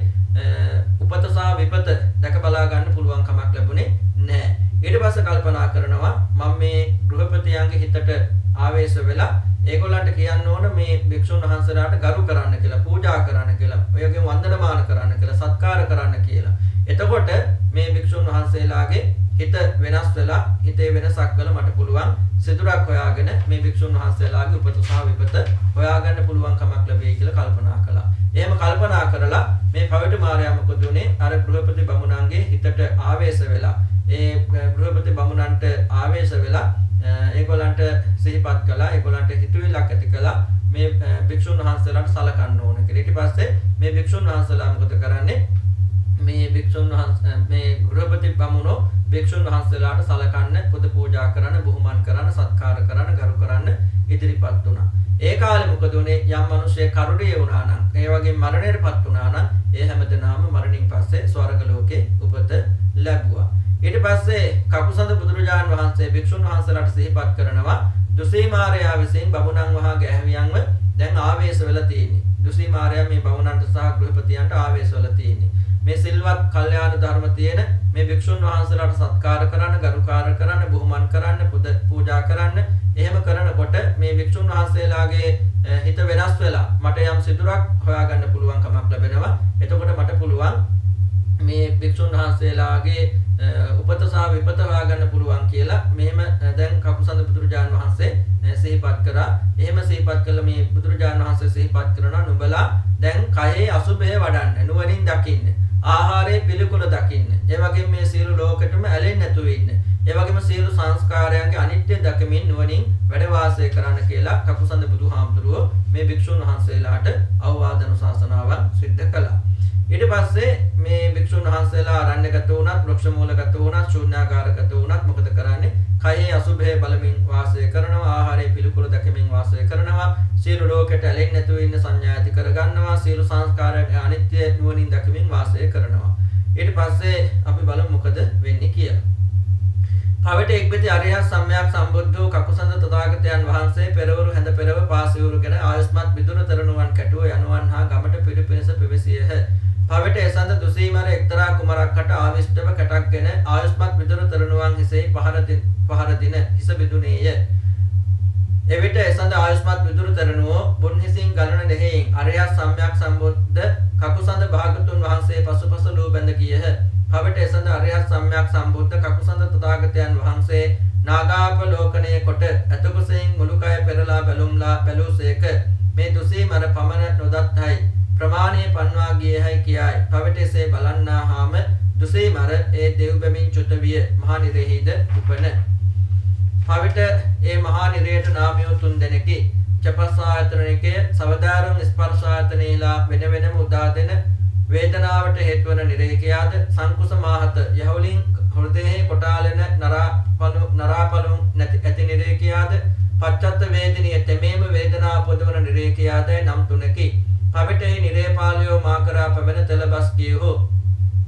උපත සහ විපත දැක බලා ගන්න පුළුවන් කමක් ලැබුණේ නැහැ. ඊට පස්සේ කල්පනා කරනවා මම මේ ගෘහපතියන්ගේ හිතට ආවේශ වෙලා ඒගොල්ලන්ට කියන්න ඕන මේ භික්ෂුන් වහන්සේලාට ගරු කරන්න කියලා, පූජා කරන්න කියලා, ඔයගෙන් වන්දනමාන කරන්න කියලා, සත්කාර කරන්න කියලා. එතකොට මේ භික්ෂුන් වහන්සේලාගේ හිත වෙනස් වෙලා හිතේ වෙනසක් කළ මට පුළුවන් සිදුරක් හොයාගෙන මේ භික්ෂුන් වහන්සේලාගේ උපත සහ විපත හොයාගන්න පුළුවන් කමක් ලැබෙයි කියලා කල්පනා කළා. එහෙම කල්පනා කරලා මේ පවිට මාර්යා මොකද උනේ? අර ගෘහපති බමුණන්ගේ හිතට ආවේශ වෙලා ඒ ගෘහපති බමුණන්ට ආවේශ වෙලා ඒගොල්ලන්ට සිහිපත් කළා. ඒගොල්ලන්ට හිතුවිල්ලක් ඇති කළා මේ භික්ෂුන් වහන්සේලාට සලකන්න ඕන කියලා. ඊට පස්සේ මේ භික්ෂුන් වහන්සේලා මොකද කරන්නේ? මේ භික්ෂුන් වහන්සේ මේ ගෘහපති බමුණෝ භික්ෂුන් වහන්සේලාට සලකන්න, පුද පූජා කරන්න, බුහුමන් කරන්න, සත්කාර කරන්න, ගරු කරන්න ඉදිරිපත් වුණා. ඒ කාලේ මොකද උනේ? යම් මිනිහෙක් කරුණිය වුණා නම්, ඒ වගේ මරණයටපත් වුණා නම්, ඒ හැමදෙනාම මරණින් පස්සේ ස්වර්ග ලෝකේ උපත ලැබුවා. ඊට පස්සේ කකුසඳ බුදුරජාණන් වහන්සේ භික්ෂුන් වහන්සේලාට සිහිපත් කරනවා දුසී මාරයා විසින් බමුණන් වහා ගැහැවියන්ව දැන් ආවේශ වෙලා තියෙන්නේ. දුසී මාරයා මේ බමුණන්ට සහ ගෘහපතියන්ට ආවේශ වෙලා තියෙන්නේ. මේ සිල්වත් කල්යාණ ධර්ම තියෙන මේ භික්ෂුන් වහන්සේලාට සත්කාර කරන්න, ගරුකාර කරන්න, බුහුමන් කරන්න, පුද පූජා කරන්න, එහෙම කරනකොට මේ භික්ෂුන් වහන්සේලාගේ හිත වෙනස් වෙලා මට යම් සිදුරක් හොයාගන්න පුළුවන් කමක් ලැබෙනවා. එතකොට මට පුළුවන් මේ භික්ෂුන් වහන්සේලාගේ උපත සහ විපත හොයාගන්න පුළුවන් කියලා මෙහෙම දැන් කකුසඳ බුදුරජාණන් වහන්සේ සිහිපත් කරා. එහෙම සිහිපත් කළ මේ බුදුරජාණන් වහන්සේ සිහිපත් කරනවා නුඹලා දැන් කයේ අසුභය වඩන්න, නුවණින් දකින්න, ආහාරයේ පිළිකුල දකින්න, ඒ වගේම මේ සියලු ලෝකෙටම ඇලෙන්නේ නැතුව ඉන්න, ඒ වගේම සියලු සංස්කාරයන්ගේ අනිත්‍ය දකමින් නුවණින් වැඩ වාසය කරන්න කියලා කකුසඳ බුදුහාමුදුරුවෝ මේ භික්ෂුන් වහන්සේලාට අවවාද අනුශාසනාවන් සිද්ධ කළා. ඊට පස්සේ මේ භික්ෂුන් වහන්සේලා ආරණ්‍යගත වුණත්, වෘක්ෂ මූලගත වුණත්, ශූන්‍යාකාරගත වුණත් මොකද කරන්නේ? කයේ අසුභය බලමින් වාසය කරනවා, ආහාරයේ පිළිකුල දකමින් වාසය කරනවා, සියලු ලෝකෙට ඇලෙන්නේ නැතුව ඉන්න සංඥා ඇති කරගන්නවා, සියලු සංස්කාරයන් අනිත්‍ය නුවණින් දකමින් වාසය කරනවා. ඊට පස්සේ අපි බලමු මොකද වෙන්නේ කියලා. පවිට එක්විති අරිහත් සම්මයක් සම්බුද්ධෝ කකුසඳ තථාගතයන් වහන්සේ පෙරවරු හැඳ පෙරව පාසිවුරුගෙන ආයුෂ්මත් මිදුන තරණුවන් කැටුව යනුවන් හා ගමට පිටු පිණිස පිවිසියහ. පවිට එසඳ දුසීමර එක්තරා කුමරක්කට ආවිෂ්ඨව කැටක්ගෙන ආයුෂ්මත් මිදුන තරණුවන් හිසෙහි පහර දින හිස බිඳුනේය. එවිට එසඳ ආයුෂ්මත් මිදුන තරණුවෝ බුන් හිසින් ගලන දෙහෙයින් අරිහත් සම්මයක් සම්බුද්ධ කකුසඳ භාගතුන් වහන්සේ පසුපස ලූ බැඳ ගියහ. පවිට එසඳ අරිහත් සම්මයක් සම්බුද්ධ කකුසඳ තථාගතයන් වහන්සේ නාගාපලෝකණය කොට ඇතකුසෙන් මුළුකය පෙරලා බැලූසේක. මේ දුසීමර පමණ නොදත්හයි ප්‍රමාණය පන්වා ගියහයි කියයි. පවිට එසේ බලන්නා හාම දුසීමර ඒ දෙව් බැමින් චුත විය මහා නිරෙහිද උපන. පවිට ඒ මහා නිරයට නාමියෝ 3 දෙනෙකි. චපස්සායතනිකය සවදාරම් ස්පර්ශායතනීලා වෙන වෙනම උදා දෙන වේදනාවට හේතු වන නිරේකයාද සංකුස මාහත යහවලින් හෘදයේ කොටාලෙන නරාපලුන් නැති ඇති නිරේකයාද පච්චත්ත වේදිනිය තෙමේම වේදනා පොදවන නිරේකයාදයි නම් 3කි. පවිටෙහි නිරේපාලයෝ මාකරා පැවෙන තෙලබස් කියෝ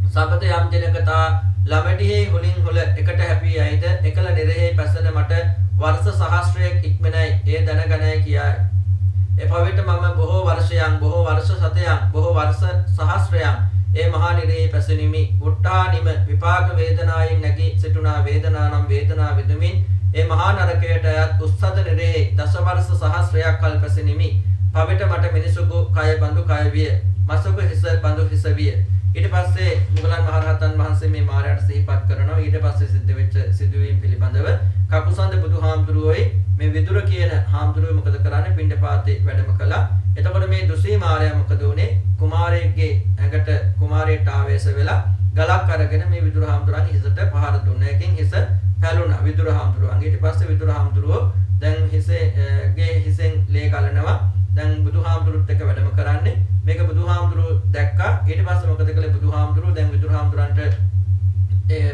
සබත යම් දිනකතා ළමටිහි හුලින් හුල එකට හැපී ඇයිද එකල නිරෙහි පැසෙන මට වර්ෂ සහස්‍රයක් ඉක්මනයි ඒ දැනගනයි කියයි. එපවිට මම බොහෝ වර්ෂයන්, බොහෝ වර්ෂ සතයන්, බොහෝ වර්ෂ සහස්‍රයන් ඒ මහා නිරේ පැසෙනිමි. උට්ටානිම විපාක වේදනායෙන් නැගී සිටුනා වේදනානම් වේදනා විදුමින් ඒ මහා නරකයට යත් උස්සද නිරේ දස වර්ෂ සහස්‍රයක් කල් පැසෙනිමි. පවිට මට මිනිසුකු කය බඳු කය විය, මසුකු හිස බඳු හිස විය. ඊට පස්සේ මුගලන් මහරහතන් වහන්සේ මේ මාරයට සිහිපත් කරනවා. ඊට පස්සේ සිද්ධ වෙච්ච සිදුවීම් පිළිබඳව කකුසඳ බුදුහාමුදුරුවෝයි මේ විදුර කියන හාමුදුරුවෝ මොකද කරන්නේ? පිණ්ඩපාතේ වැඩම කළා. එතකොට මේ දුසී මාරයා මොකද උනේ? කුමාරයෙක්ගේ ඇඟට කුමාරයට ආවේශ වෙලා ගලක් අරගෙන මේ විදුර හාමුදුරන් හිසට පහර දුන්නා. එකකින් හිස පැලුණා විදුර හාමුදුරුවන්. ඊට පස්සේ විදුර හාමුදුරුවෝ හිසෙන් ලේ ගලනවා. දැන් බුදුහාමුදුරුත් එක්ක වැඩම කරන්නේ. මේක බුදුහාමුදුරු දැක්කා. ඊට පස්සේ මොකද කළේ බුදුහාමුදුරු දැන් විදුරහාමුදුරන්ට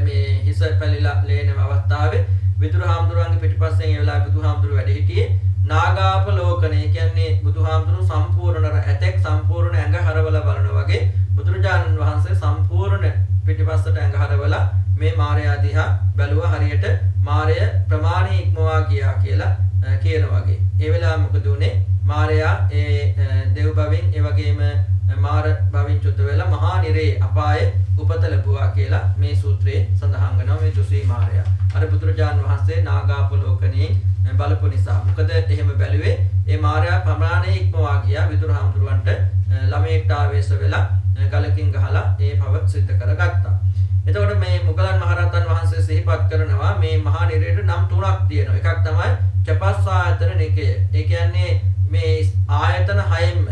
මේ හිස පැලිලා ලේන අවස්ථාවේ විදුරහාමුදුරන්ගේ පිටිපස්සෙන් ඒ වෙලාවේ බුදුහාමුදුරු වැඩ හිටියේ නාගාපලෝකණය. කියන්නේ බුදුහාමුදුරු සම්පූර්ණ ඇතෙක් සම්පූර්ණ ඇඟ හරවලා බලනවා වගේ බුදුරජාණන් වහන්සේ සම්පූර්ණ පිටිපස්සට ඇඟ හරවලා මේ මාරයා දිහා බැලුවා. හරියට මාරය ප්‍රමාණය ඉක්මවා ගියා කියලා කියන වගේ. ඒ වෙලාව මොකද උනේ? මාරයා ඒ දෙව් භවෙන් ඒ වගේම මාර භවෙන් චුත වෙලා මහා නිරේ අපායේ උපත ලැබුවා කියලා මේ සූත්‍රයේ සඳහන් වෙනවා. මේ දුසී මාරයා අර බුදුරජාණන් වහන්සේ නාගාපලෝකණයෙන් බලපු නිසා. මොකද එහෙම බැලුවේ ඒ මාරයා ප්‍රමාණය ඉක්මවා ගියා. විදුරහාමුදුරන්ට ළමයෙක්ට ආවේශ වෙලා ගලකින් ගහලා ඒ පව සිද්ධ කරගත්තා. එතකොට මේ මුගලන් මහරහතන් වහන්සේ සිහිපත් කරනවා මේ මහා නිරේට නම් තුනක් තියෙනවා. එකක් තමයි චපස්සායතන නිකය. ඒ කියන්නේ මේ ආයතන 6ෙන්ම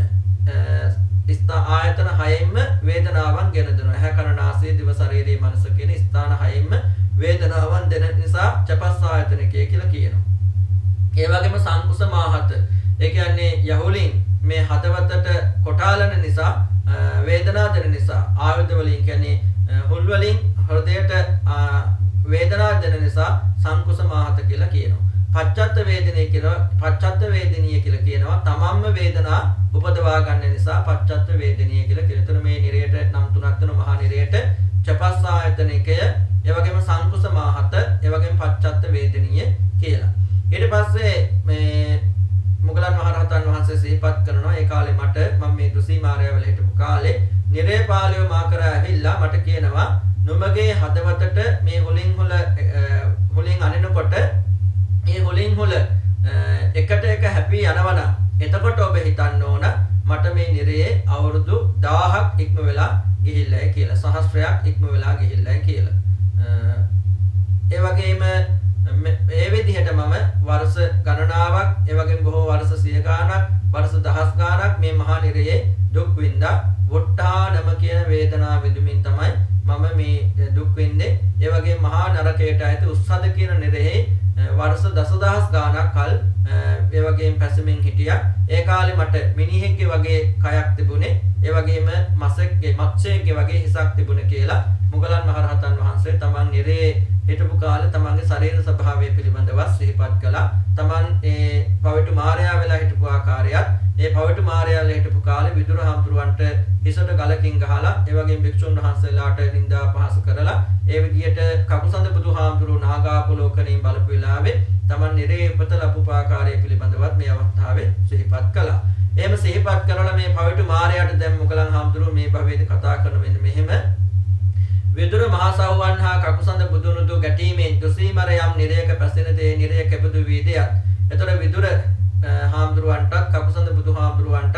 ආයතන 6ෙන්ම වේදනාවන් ගෙන දෙනවා. ඇහැ කන නාසය දිව ශරීරයේ මනස කියන ස්ථාන 6ෙන්ම වේදනාවන් දෙන නිසා චපස්සායතනිකය කියලා කියනවා. ඒ වගේම සංකුස මාහත. ඒ කියන්නේ යහුලින් මේ හදවතට කොටාලන නිසා වේදනා දෙන නිසා ආයුධ වලින් කියන්නේ හුල් වලින් හෘදයට වේදනා දෙන නිසා සංකුස මාහත කියලා කියනවා. පච්චත්ත වේදනීය කියලා පච්චත්ත වේදනීය කියලා කියනවා. තමන්ම වේදනා උපදවා ගන්න නිසා පච්චත්ත වේදනීය කියලා කියන. එතන මේ නිරයට නම් තුනක් දෙන මහා නිරයට චපස්සායතනිකය, ඒ වගේම සංකුස මාහත, ඒ වගේම පච්චත්ත වේදනීය කියලා. ඊට පස්සේ මේ මුගලන් මහරහතන් වහන්සේ සිහිපත් කරනවා ඒ කාලේ මට මම මේ දුසී මාරයවල හිටපු කාලේ නිරේ පාලියෝ මා කරා ඇවිල්ලා මට කියනවා නුඹගේ හදවතට මේ හොලින් අනිනකොට මේ හොලින් හොල එකට එක හැපි යනවනම් එතකොට ඔබ හිතන්න ඕන මට මේ නිරේ අවුරුදු 1000ක් ඉක්ම වෙලා ගිහිල්ලායි කියලා. සහස්‍රයක් ඉක්ම වෙලා ගිහිල්ලායි කියලා. ඒ වගේම මේ විදිහට මම වර්ෂ ගණනාවක් ඒ වගේම බොහෝ වර්ෂ 100 ගාණක් වර්ෂ දහස් ගාණක් මේ මහා නිරයේ දුක් විඳා වොට්ටානම කියන වේදනාව විඳමින් තමයි මම මේ දුක් විඳේ. ඒ වගේම මහා නරකයට ඇති උස්සද කියන නිරයේ වර්ෂ දසදහස් ගාණක් කල් ඒ වගේම පැසමින් හිටියා. ඒ කාලේ මට මිනිහෙක්ගේ වගේ කයක් තිබුණේ. ඒ වගේම මත්ස්‍යයෙක්ගේ වගේ හිසක් තිබුණේ කියලා මුගලන් මහරහතන් වහන්සේ තමන් නිරේ හිටපු කාලේ තමන්ගේ ශරීර ස්වභාවය පිළිබඳව සිහිපත් කළා. තමන් ඒ පවිතු මාරයා වෙලා හිටපු ආකාරයත් ඒ පවිතු මාරයා වෙලා හිටපු කාලේ විදුරහාමුදුරන්ට හිසට ගලකින් ගහලා ඒ වගේම භික්ෂුන් වහන්සේලාට නිඳා පහස කරලා ඒ විදියට කකුසඳ බුදුහාමුදුරු නාගාපලෝකණයෙන් බලපු වෙලාවේ තමන් නිරේ උපත ලැබු ආකාරය පිළිබඳවත් මේ අවස්ථාවේ සිහිපත් කළා. එහෙම සිහිපත් කරලා මේ පවිතු මාරයාට දැන් මුගලන් හාමුදුරුවෝ මේ භවයේදී කතා කරන මෙන්න මෙහෙම විදුර මහසවුවන් හා කකුසඳ බුදුනුදු ගැටීමෙන් දුසීමර යම් නිරයක පැසෙන දේ නිරය කෙබඳු වීදයක්. එතකොට විදුර හාමුදුරුවන්ටත් කකුසඳ බුදුහාමුදුරුවන්ටත්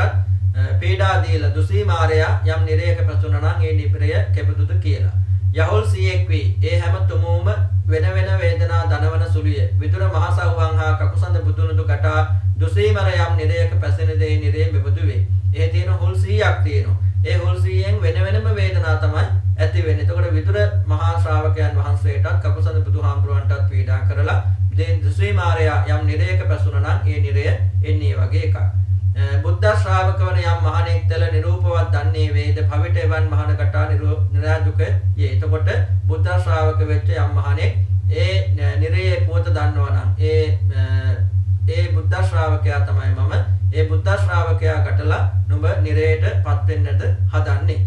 පීඩා දීලා දුසීමාරයා යම් නිරයක පැසුණා නම් ඒ නිරය කෙබඳුද කියලා. යහොල් සියෙක් වී ඒ හැම තුමුම වෙන වෙන වේදනා දනවන සුළුය. විදුර මහසවුවන් හා කකුසඳ බුදුනුදු ගැටා දුසීමර යම් නිරයක පැසෙන දේ නිරය මෙබඳු වේ. ඒ තියෙන හොල් 100ක් තියෙනවා. ඒ හොල් 100න් වෙන වෙනම වේදනා තමයි ඇති වෙන්නේ. එතකොට විදුර මහා ශ්‍රාවකයන් වහන්සේටත් කකුසඳ බුදුහාමුදුරන්ටත් පීඩා කරලා දුසී මාරයා යම් නිරයක පැසුණා නම් ඒ නිරය එන්නේ වගේ එකක්. බුද්ධ ශ්‍රාවක වන යම් මහණෙක් තල නිරූපවත් දන්නේ වේද පවිටෙවන් මහණ කටා නිරාජුක යේ. එතකොට බුද්ධ ශ්‍රාවක වෙච්ච යම් මහණෙක් ඒ නිරයේ පුවත දන්නවා නම් ඒ බුද්ධ ශ්‍රාවකයා තමයි මම. ඒ බුද්ධ ශ්‍රාවකයා ගැටලා නුඹ නිරයට පත් වෙන්නද හදන්නේ.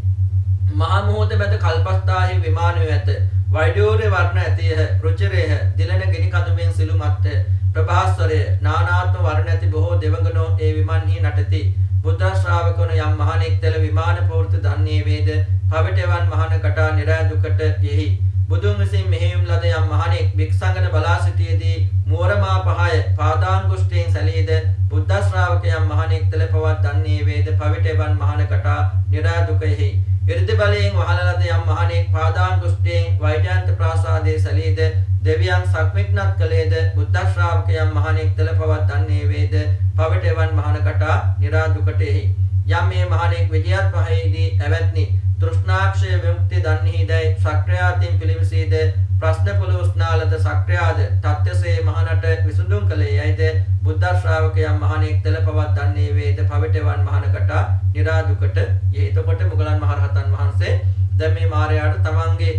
මහා මොහොත මැද කල්පස්ථාහි විමානය ඇත. වෛඩූර්ය වර්ණ ඇතියහ රුචිරේහ දිලන ගිනි කඳුමින් සිළුමත්ත ප්‍රභාස්වරය නානාත්ම වර්ණ ඇති බොහෝ දෙවඟනෝ ඒ විමන්හි නටති. බුද්ධ ශ්‍රාවකවන යම් මහණෙක් තෙල විමාන පූර්ති දන්නේ වේද පවිටෙවන් මහණ කටා නිරය දුකට යෙහි. බුදුන් විසින් මෙහෙයුම් ලද යම් මහණෙක් භික්ෂංගන බලා සිටියේදී මෝරමා පහය පාදාංගුෂ්ඨයෙන් සැලීද බුද්ධ ශ්‍රාවකයන් මහණෙක් තෙල පවත් දන්නේ වේද පවිටෙවන් මහණ කටා නිරය දුක යෙහි. ඉර්ධි බලයෙන් වහල ලද යම් මහණෙක් පාදාංගුෂ්ඨයෙන් වෛජයන්ත ප්‍රාසාදයේ සැලීද දෙවියන් සක්වික්නත් කළේද බුද්ධ ශ්‍රාවකයන් මහණෙක් තෙල පවත් දන්නේ වේද පවිටෙවන් මහණ කටා නිරය දුකට යෙහි. යම් මේ මහණෙක් විජයත් පහේදී ඇවැත්නි තෘෂ්ණාක්ෂය විමුක්ති දන්හිදයි ශක්‍රයාතින් පිළිවිසීද ප්‍රශ්න පොළ උස්නාලද සක්‍රියාද තත්ත්වසේ මහනට විසඳුම් කළේ යයිද බුද්ධ ශ්‍රාවකයන් මහණෙක් තෙල පවත් දන්නේ වේද පවිටවන් මහණකට නිරාදුකට යෙ. එතකොට මුගලන් මහරහතන් වහන්සේ දැන් මේ මාරයාට තමන්ගේ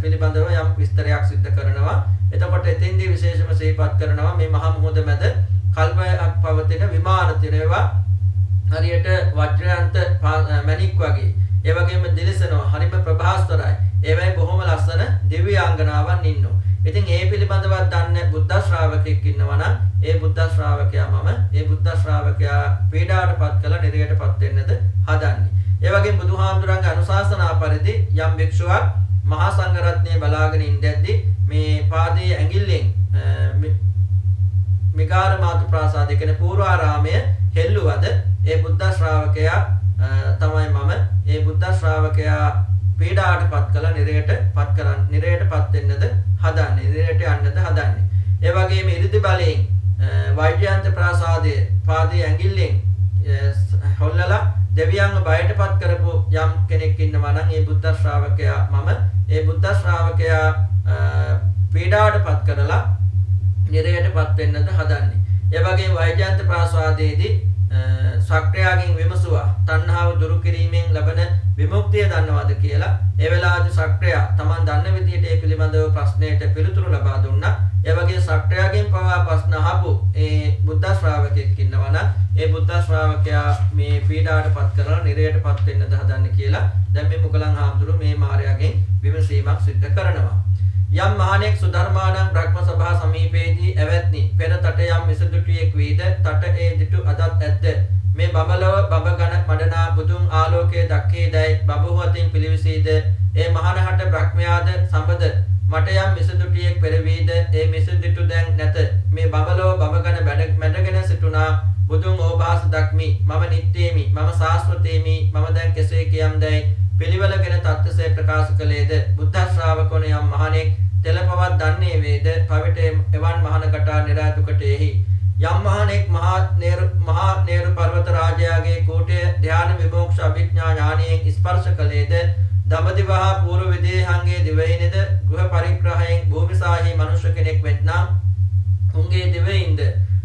පිළිබඳව යම් විස්තරයක් සිද්ධ කරනවා. එතකොට එතෙන්දී විශේෂම සිහිපත් කරනවා මේ මහා මුහුද මැද කල්පයක් පවතින විමාන තිරේවා හරියට වජ්‍රයන්ත මණික් වගේ. ඒ වගේම දිලිසෙනවා හරිම ප්‍රභාස්වරයි. ඒවයි බොහොම ලස්සන දිව්‍යාංගනාවන් ඉන්නවා. ඉතින් ඒ පිළිබඳව දන්න බුද්ධ ශ්‍රාවකෙක් ඉන්නවා නම් ඒ බුද්ධ ශ්‍රාවකයා ඒ බුද්ධ ශ්‍රාවකයා පීඩාවටපත් කළ නිරයටපත් වෙන්නද හදන්නේ. ඒ වගේම බුදුහාමුදුරන්ගේ අනුශාසනා පරිදි යම් භික්ෂුවක් මහා සංඝරත්නය බලාගෙන ඉඳද්දී මේ පාදයේ ඇඟිල්ලෙන් මිගාර මාතු ප්‍රාසාදය කියන පූර්වාරාමය හෙල්ලුවද ඒ බුද්ධ ශ්‍රාවකයා තමයි ඒ බුද්ධ ශ්‍රාවකයා පීඩාවටපත් කළ නිරයටපත් වෙන්නද හදන්නේ. නිරයට යන්නද හදන්නේ. ඒ වගේම ඉරිදි බලයෙන් වෛජයන්ත ප්‍රාසාදයේ පාදයේ ඇඟිල්ලෙන් හොල්ලලා දෙවියන්ව බයටපත් කරපු යම් කෙනෙක් ඉන්නවා නම් ඒ බුද්ධ ශ්‍රාවකයා ඒ බුද්ධ ශ්‍රාවකයා පීඩාවටපත් කරලා නිරයටපත් වෙන්නද හදන්නේ. ඒ වගේම වෛජයන්ත ප්‍රාසාදයේදී සක්‍රයාගෙන් විමසුවා තණ්හාව දුරු කිරීමෙන් ලැබෙන විමුක්තිය දන්නවද කියලා. ඒ වෙලාවේදී සක්‍රයා Taman දන්න විදිහට ඒ පිළිබඳව ප්‍රශ්නයට පිළිතුරු ලබා දුන්නා. ඒ වගේ සක්‍රයාගෙන් පවා ප්‍රශ්න අහපු ඒ බුද්ධ ශ්‍රාවකෙක් ඉන්නවා නම් ඒ බුද්ධ ශ්‍රාවකයා මේ පීඩාවටපත් කරලා නිරයටපත් වෙන්නද හදන්නේ කියලා දැන් මේ මුගලන් හාමුදුරුවෝ මේ මාරයාගෙන් විමසීමක් සිද්ධ කරනවා. යම් මහණෙක් සුධර්මාණං බ්‍රහ්ම සභා සමීපයේදී ඇවැත්නි පෙර තට යම් මිසදුටියෙක් වීද තට ඒ දිටු අදත් ඇද්ද මේ බබලව බබගණ මඩනා බුදුන් ආලෝකයේ දක්කේදයි බබුවතින් පිළිවිසීද ඒ මහණහට බ්‍රහ්මයාද සම්බද මට යම් මිසදුටියෙක් පෙරවීද ඒ මිසදිටු දැන් නැත මේ බබලව බබගණ මැඩගෙන සිටුනා බුදුන් ඕභාස දක්මි මම නිට්ටේමි මම සාස්වතේමි මම දැන් කෙසේ කියම්දයි පිළිවෙලගෙන තත්ත්වසේ ප්‍රකාශ කළේද බුද්ධ ශ්‍රාවකෝන යම් මහණෙක් තෙලපවත් දන්නේ වේද පවිට එවන් මහණකට නිරාදුකට එහි යම් මහණෙක් මහා නේරු පර්වත රාජයාගේ කෝටය ධ්‍යාන විමෝක්ෂ අභිඥා ඥානයෙන් ස්පර්ශ කළේද දඹදිවහා පූර්ව විදේහංගේ දිවයිනේද ගෘහ පරිග්‍රහයෙන් භූමිසාහි මනුෂ්‍ය කෙනෙක් වෙත්නම් උන්ගේ දිවයින්ද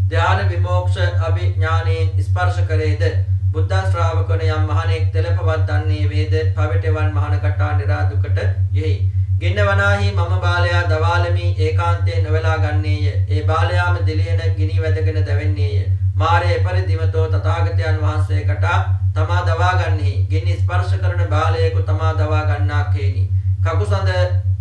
ධ්‍යාන විමෝක්ෂ අභිඥානයෙන් ස්පර්ශ කරේද බුද්ධ ශ්‍රාවකන යම් මහණෙක් තෙලපවත් දන්නේ වේද පවිටවන් මහණකට නිරාදුකට යෙහි. ගෙන්න වනාහි මම බාලයා දවාලමි ඒකාන්තයෙන් නොවලා ගන්නේය. ඒ බාලයාම දිලියන ගිනි වැදගෙන දැවෙන්නේය. මාරේ පරිදිමතෝ තථාගතයන් වහන්සේකට තමා දවා ගන්නේහි. ගිනි ස්පර්ශ කරන බාලයෙකු තමා දවා ගන්නාක් හේනි. කකුසඳ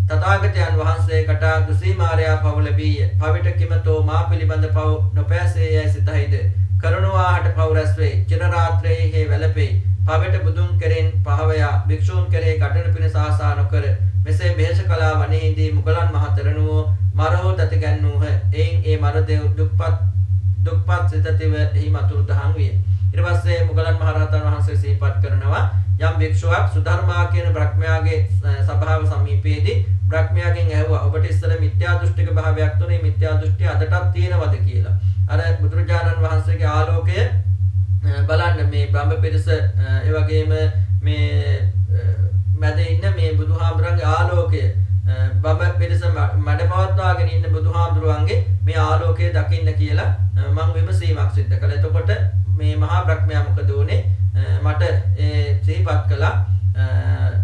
තථාගතයන් වහන්සේකට දුසී මාරයා පවුල බීය. පවිට කිමතෝ මා පිළිබඳ පව නොපෑසේ යයි සිතයිද. කරුණාහට පව රැස්වේ. චිර රාත්‍රයේ හේ වැළපේ. පවිට බුදුන් කෙරෙන් පහවයා භික්ෂූන් කෙරේ කටන පිණිස ආසා නොකර මෙසේ බෙහෙස කලා වනයේදී මුගලන් මහතෙරණුවෝ මරහෝ දති ගැන්වූහ. එයින් ඒ මරදෙව් දුක්පත් සිතතිව එහි මතුරු දහන් විය. ඊට පස්සේ මුගලන් මහරහතන් වහන්සේ සිහිපත් කරනවා යම් භික්ෂුවක් සුධර්මා කියන බ්‍රහ්මයාගේ සභාව සමීපයේදී බ්‍රහ්මයාගෙන් ඇහුවා ඔබට ඉස්සර මිත්‍යා දෘෂ්ටික භාවයක් තුනේ මිත්‍යා දෘෂ්ටි අදටත් තියෙනවද කියලා. අර බුදුරජාණන් වහන්සේගේ ආලෝකය බලන්න මේ බඹ පිරිස ඒ වගේම මේ මැද ඉන්න මේ බුදුහාමුදුරන්ගේ ආලෝකය බඹ පිරිස මඩ පවත්වාගෙන ඉන්න බුදුහාමුදුරන්ගේ මේ ආලෝකය දකින්න කියලා මම විමසීමක් සිද්ධ කළා. එතකොට මේ මහා බ්‍රහ්මයා මොකද උනේ? මට සිහිපත් කළා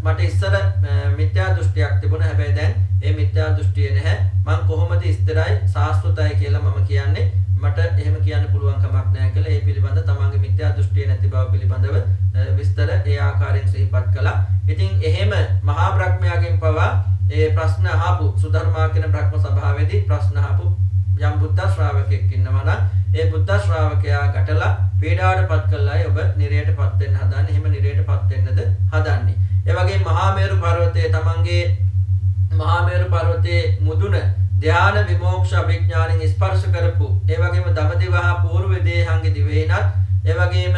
මට ඉස්සර මිත්‍යා දෘෂ්ටියක් තිබුණා. හැබැයි දැන් ඒ මිත්‍යා දෘෂ්ටිය නැහැ. මම කොහොමද ස්ථිරයි සාස්වතයි කියලා මම කියන්නේ මට එහෙම කියන්න පුළුවන් කමක් නැහැ කියලා ඒ පිළිබඳ තමන්ගේ මිත්‍යා දෘෂ්ටිය නැති බව පිළිබඳව විස්තර ඒ ආකාරයෙන් සිහිපත් කළා. ඉතින් එහෙම මහා බ්‍රහ්මයාගෙන් පවා ඒ ප්‍රශ්න අහපු සුධර්මා කියන බ්‍රහ්ම සභාවේදී ප්‍රශ්න අහපු යම් බුද්ධ ශ්‍රාවකෙක් ඉන්නවා නම් ඒ බුද්ධ ශ්‍රාවකයා ගැටලා පීඩාවටපත් කළායි ඔබ නිරයටපත් වෙන්න හදන්නේ. එහෙම නිරයටපත් වෙන්නද හදන්නේ. ඒ වගේ මහා මේරු පර්වතයේ තමන්ගේ මහා මේරු පර්වතයේ මුදුන ධ්‍යාන විමෝක්ෂ අභිඥාණයෙන් ස්පර්ශ කරපු ඒ වගේම දඹදිවහා పూర్ව දේහංගේ දිවේනත් ඒ වගේම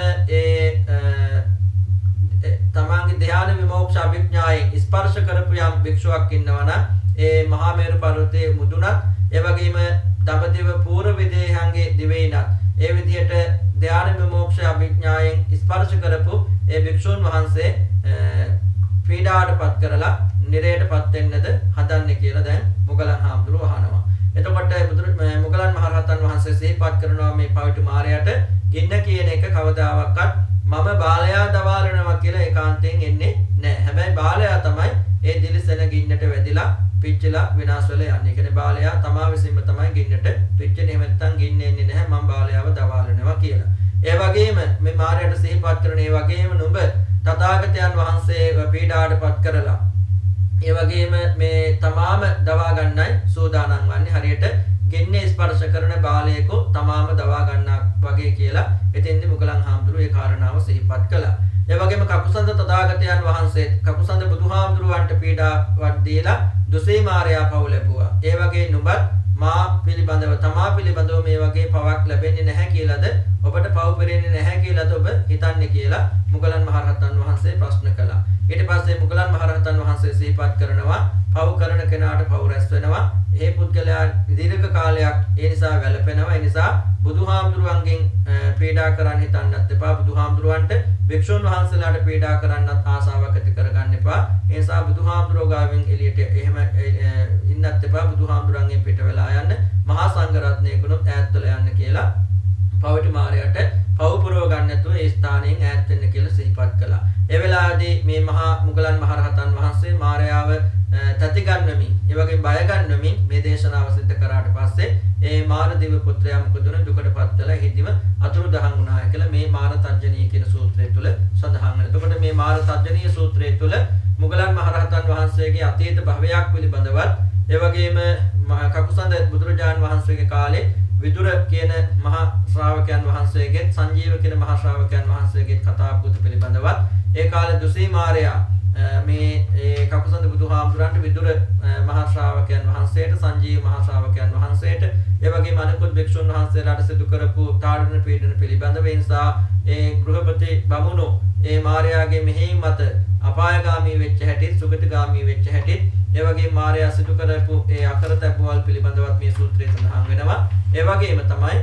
තමන්ගේ ධ්‍යාන විමෝක්ෂ අභිඥායෙන් ස්පර්ශ කරපු යම් භික්ෂුවක් ඉන්නවා නම් ඒ මහා මේරු පර්වතයේ මුදුනත් ඒ වගේම දඹදිව పూర్ව දේහංගේ දිවේනත් ඒ විදිහට ධ්‍යාන විමෝක්ෂ අභිඥායෙන් ස්පර්ශ කරපු ඒ භික්ෂුන් වහන්සේ පීඩාවටපත් කරලා නිරේටපත් වෙන්නද හදන්නේ කියලා දැන් මුගලන් හාමුදුරුවෝ අහනවා. එතකොට මුගලන් මහරහතන් වහන්සේ සිහිපත් කරනවා මේ පවිතු මාරයට ගින්න කියන එක කවදාවත් මම බාලයා දවාලනවා කියලා ඒකාන්තයෙන් එන්නේ නැහැ. හැබැයි බාලයා තමයි ඒ දිලිසෙන ගින්නට වැදිලා පිච්චිලා විනාශ වෙලා යන්නේ. ඒ කියන්නේ බාලයා තමා විසින්ම තමයි ගින්නට පිච්චෙන්නේ. නැත්නම් ගින්න එන්නේ නැහැ මම බාලයාව දවාලනවා කියලා. ඒ වගේම මේ මාරයට සිහිපත් කරන ඒ වගේම නුඹ තථාගතයන් වහන්සේ පීඩාවටපත් කරලා ඒ වගේම මේ තමාම දවා ගන්නයි සූදානම් වන්නේ. හරියට ගෙන්නේ ස්පර්ශ කරන බාලයෙකු තමාම දවා ගන්නා වගේ කියලා එතෙන්දී මුගලන් හාමුදුරුවෝ ඒ කාරණාව සිහිපත් කළා. ඒ වගේම කකුසඳ තථාගතයන් වහන්සේ කකුසඳ බුදුහාමුදුරුවන්ට පීඩාවක් දීලා දුසේ මාරයා පව ලැබුවා. ඒ වගේ නුඹත් මා පිළිබඳව තමා පිළිබඳව මේ වගේ පවක් ලැබෙන්නේ නැහැ කියලාද ඔබට පව පෙරෙන්නේ නැහැ කියලාද ඔබ හිතන්නේ කියලා මුගලන් මහරහතන් වහන්සේ ප්‍රශ්න කළා. ඊට පස්සේ මුගලන් මහරහතන් වහන්සේ සිහිපත් කරනවා පව කරන කෙනාට පව රැස් වෙනවා. ඒ පුද්ගලයා දීර්ඝ කාලයක් ඒ නිසා වැළපෙනවා. ඒ නිසා බුදුහාමුදුරුවන්ගෙන් පීඩා කරන්න හිතන්නත් එපා. බුදුහාමුදුරුවන්ට භික්ෂුන් වහන්සේලාට පීඩා කරන්නත් ආසාවක් ඇති කරගන්න එපා. ඒ නිසා බුදුහාමුදුරුවෝ ගාවෙන් එළියට එහෙම ඉන්නත් එපා. බුදුහාමුදුරන්ගෙන් පිට වෙලා යන්න මහා සංඝරත්නයකුණුත් ඈත් වෙලා යන්න කියලා පවිතු මාරයට පව පුරව ගන්න නැතුව ඒ ස්ථානයෙන් ඈත් වෙන්න කියලා සිහිපත් කළා. ඒ වෙලාවේදී මේ මහා මුගලන් මහරහතන් වහන්සේ මාරයාව තති ගන්නමින් ඒ වගේ බය ගන්නමින් මේ දේශනාව සිද්ධ කරාට පස්සේ ඒ මාරදේව පුත්‍රයා මොකද උනේ දුකටපත් වෙලා හිදිම අතුරුදහන් වුණා කියලා මේ මාර තර්ජනීය කියන සූත්‍රය තුල සඳහන් වෙනවා. එතකොට මේ මාර තර්ජනීය සූත්‍රය තුල මුගලන් මහරහතන් වහන්සේගේ අතීත භවයක් පිළිබඳවත් ඒ වගේම කකුසඳ බුදුරජාන් වහන්සේගේ කාලේ විදුර කියන මහා ශ්‍රාවකයන් වහන්සේගේ සංජීව කියන මහා ශ්‍රාවකයන් වහන්සේගේ කතා පුත පිළිබඳවත් ඒ කාලේ දුසී මාරයා මේ කකුසඳ බුදුහාමුදුරන්ට විදුර මහා ශ්‍රාවකයන් වහන්සේට සංජීව මහා ශ්‍රාවකයන් වහන්සේට ඒ වගේම අනෙකුත් භික්ෂුන් වහන්සේලාට සිදු කරපු තාඩන පීඩන පිළිබඳව ඒ නිසා ඒ ගෘහපති බමුණෝ ඒ මාරයාගේ මෙහෙයුම් මත අපායගාමී වෙච්ච හැටි සුගතිගාමී වෙච්ච හැටි ඒ වගේ මාරයා සිදු කරපු ඒ අකරතැබ්බවල් පිළිබඳවත් මේ සූත්‍රයේ සඳහන් වෙනවා. ඒ වගේම තමයි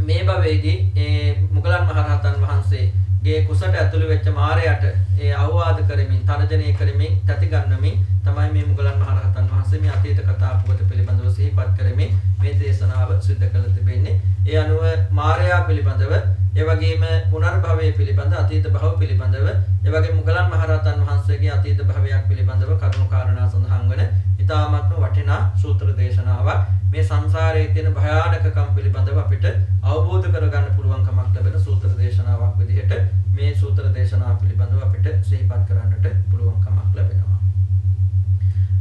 මේ භවයේදී ඒ මුගලන් මහරහතන් වහන්සේගේ කුසට ඇතුළු වෙච්ච මාරයාට ඒ අවවාද කරමින් තර්ජනය කරමින් තති ගන්නමින් තමයි මේ මුගලන් මහරහතන් වහන්සේ මේ අතීත කතා පුවත පිළිබඳව සිහිපත් කරමින් මේ දේශනාව සිද්ධ කළ තිබෙන්නේ. ඒ අනුව මාරයා පිළිබඳව ඒ වගේම පුනර්භවයේ පිළිබඳ අතීත භව පිළිබඳව ඒ වගේම මුගලන් මහරහතන් වහන්සේගේ අතීත භවයක් පිළිබඳව කරුණු කාරණා සඳහන් වන ඉතාමත්ම වටිනා සූත්‍ර දේශනාවක්. මේ සංසාරයේ තියෙන භයානකකම් පිළිබඳව අපිට අවබෝධ කරගන්න පුළුවන්කමක් ලැබෙන සූත්‍ර දේශනාවක් විදිහට මේ සූත්‍ර දේශනාව පිළිබඳව අපිට සිහිපත් කරන්නට පුළුවන්කමක් ලැබෙනවා.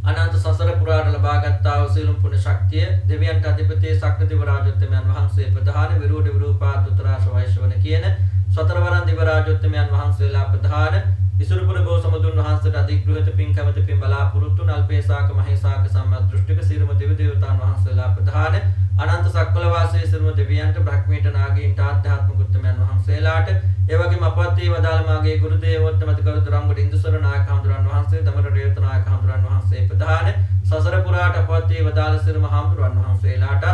අනන්ත සසර පුරාට ලබාගත්තා වූ සියලුම පුණ්‍ය ශක්තිය දෙවියන්ට අධිපති සක්‍ර රාජෝත්තමයන් වහන්සේ ප්‍රධාන විරෝධ විරූපාද උතරාශ වෛශ්‍රවණ කියන සතරවරන් දිව රාජෝත්තමයන් වහන්සේලා ප්‍රධාන ඉසුරුපුර ගෝසමුදුන් වහන්සේට අධිග්‍රහිත පින් කැමති පින් බලාපොරොත්තු නල්පේසාක මහේසාක සම්මදෘෂ්ටික සිරුම දෙවි දේවතාන් වහන්සේලා ප්‍රධාන අනන්ත සක්වල වාසී සිරුම දෙවියන්ට බ්‍රහ්මීට නාගීන්ට ආධ්‍යාත්මික උත්තමයන් වහන්සේලාට ඒ වගේම අපත්‍ය වදාළ මාගේ ගුරු දේවෝත්තමති කරුතරංගොඩ ඉන්දුසර නායක හඳුරන් වහන්සේ දමර රේත නායක හඳුරන් වහන්සේ ප්‍රධාන සසර පුරාට අපත්‍ය වදාළ සිරුම හඳුරන් වහන්සේලාට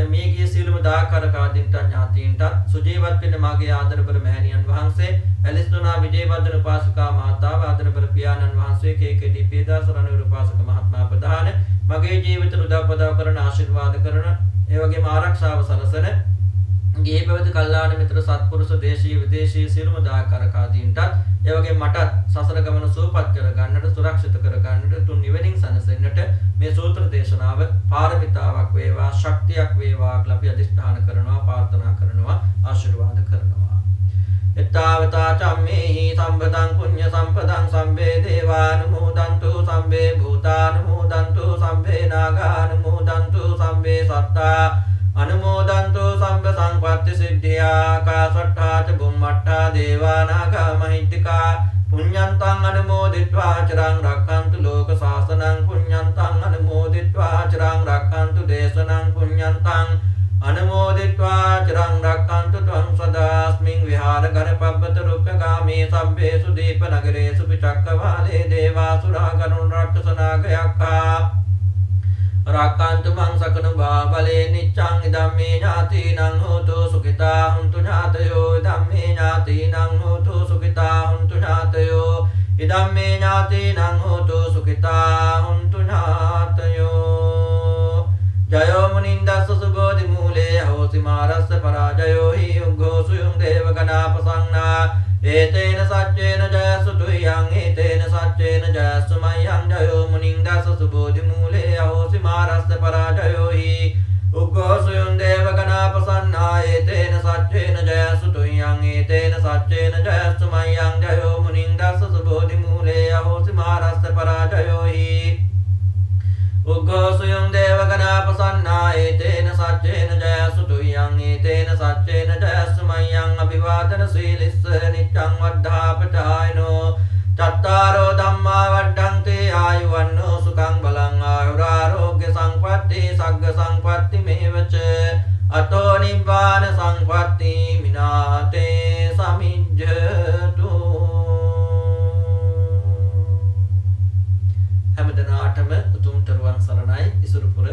මේගේ සියලුම දායකකාදීන්ට ඥාතීන්ට සුජීවත් වෙන මාගේ ආදරබර මෑණියන් වහන්සේ ඇලිස්තුනා විජේවර්ධන උපාසිකා මාතාව ආදරබර පියාණන් වහන්සේ කේකේඩී පීදාස රණවීර උපාසක මහත්මයා ප්‍රධාන මගේ ජීවිත උදාපදා කරන ආශිර්වාද කරන ඒ වගේම ආරක්ෂාව සලසන ගේ පැවති කල්යාණ මිත්‍ර සත්පුරුෂ දේශීය විදේශීය සියලුම දායකකාදීන්ට ඒ වගේම මටත් සසර ගමන සුවපත් කර ගන්නට සුරක්ෂිත කර ගන්නට තුන් නිවෙනින් සැනසෙන්නට මේ සූත්‍ර දේශනාව පාරමිතාවක් වේවා ශක්තියක් වේවා කියලා අපි අධිෂ්ඨාන කරනවා ප්‍රාර්ථනා කරනවා ආශිර්වාද කරනවා. එත්තාවතා චම්මේහි සම්පතං පුඤ්ඤ සම්පතං සම්බේ දේවානුමෝදන්තු සම්බේ භූතානුමෝදන්තු සම්බේ නාගානුමෝදන්තු සම්බේ සත්තා අනුමෝදන්තු සම්බ සංපත්ති සිද්ධියා කාසට්ඨා ච බුම්මට්ඨා දේවානාගා මහිත්‍තිකා පුඤ්ඤන්තං අනුමෝදිत्वा චරං රක්ඛන්තු ලෝක සාසනං පුඤ්ඤන්තං අනුමෝදිत्वा චරං රක්ඛන්තු දේශනං පුඤ්ඤන්තං අනුමෝදිत्वा චරං රක්ඛන්තු ත්වං සදාස්මින් විහාර ගණපබ්බත රුක්ඛගාමී සම්බේසු දීප නගරේසු පිටක්කවාලේ දේවාසුරා ගණුන් රක්ඛසනාගයක්ඛා රක්ඛන්තු මං සකන බාබලේ නිච්ඡං ඉදම්මේ ඥාතිනං හෝතු සුඛිතා හුන්තු ඥාතයෝ ඉදම්මේ ඥාතිනං හෝතු සුඛිතා හුන්තු ඥාතයෝ ඉදම්මේ ඥාතිනං හෝතු සුඛිතා හුන්තු ඥාතයෝ ජයෝ මුනින්දස්ස සුබෝධි මූලේ හෝසි මාරස්ස පරාජයෝ හි උග්ඝෝ සුයුං දේවගණාපසංනා ඒතේන සච්චේන ජයසු තුයං ඒතේන සච්චේන ජයසු මයං ජයෝ මුනින්දස්ස සුබෝධි මූලේ හෝසි මාරස්ස පරාජයෝ හි උග්ඝෝ සුයුං දේවගණාපසංනා ඒතේන සච්චේන ජයසු තුයං ඒතේන සච්චේන ජයසු මයං ජයෝ මුනින්දස්ස සුබෝධි මූලේ හෝසි මාරස්ස පරාජයෝ හි උග්ඝෝ සුයුං දේවගණාපසංනා ඒතේන සච්චේන ජයසු තුයං ඒතේන සච්චේන ජයසු මයං අභිවාදන සීලිස්ස නිච්ඡං වද්ධාපචායනෝ චත්තාරෝ ධම්මා වඩ්ඩන්ති ආයුවන්නෝ සුඛං බලං ආයුරාෝග්‍ය සංපත්ති සග්ග සංපත්ති මේවච අතෝ නිබ්බාන සංපත්ති මිනාතේ සමිජ්ජතු හැමදෙනාටම උතුම් තෙරුවන් සරණයි ඉසුරුපුර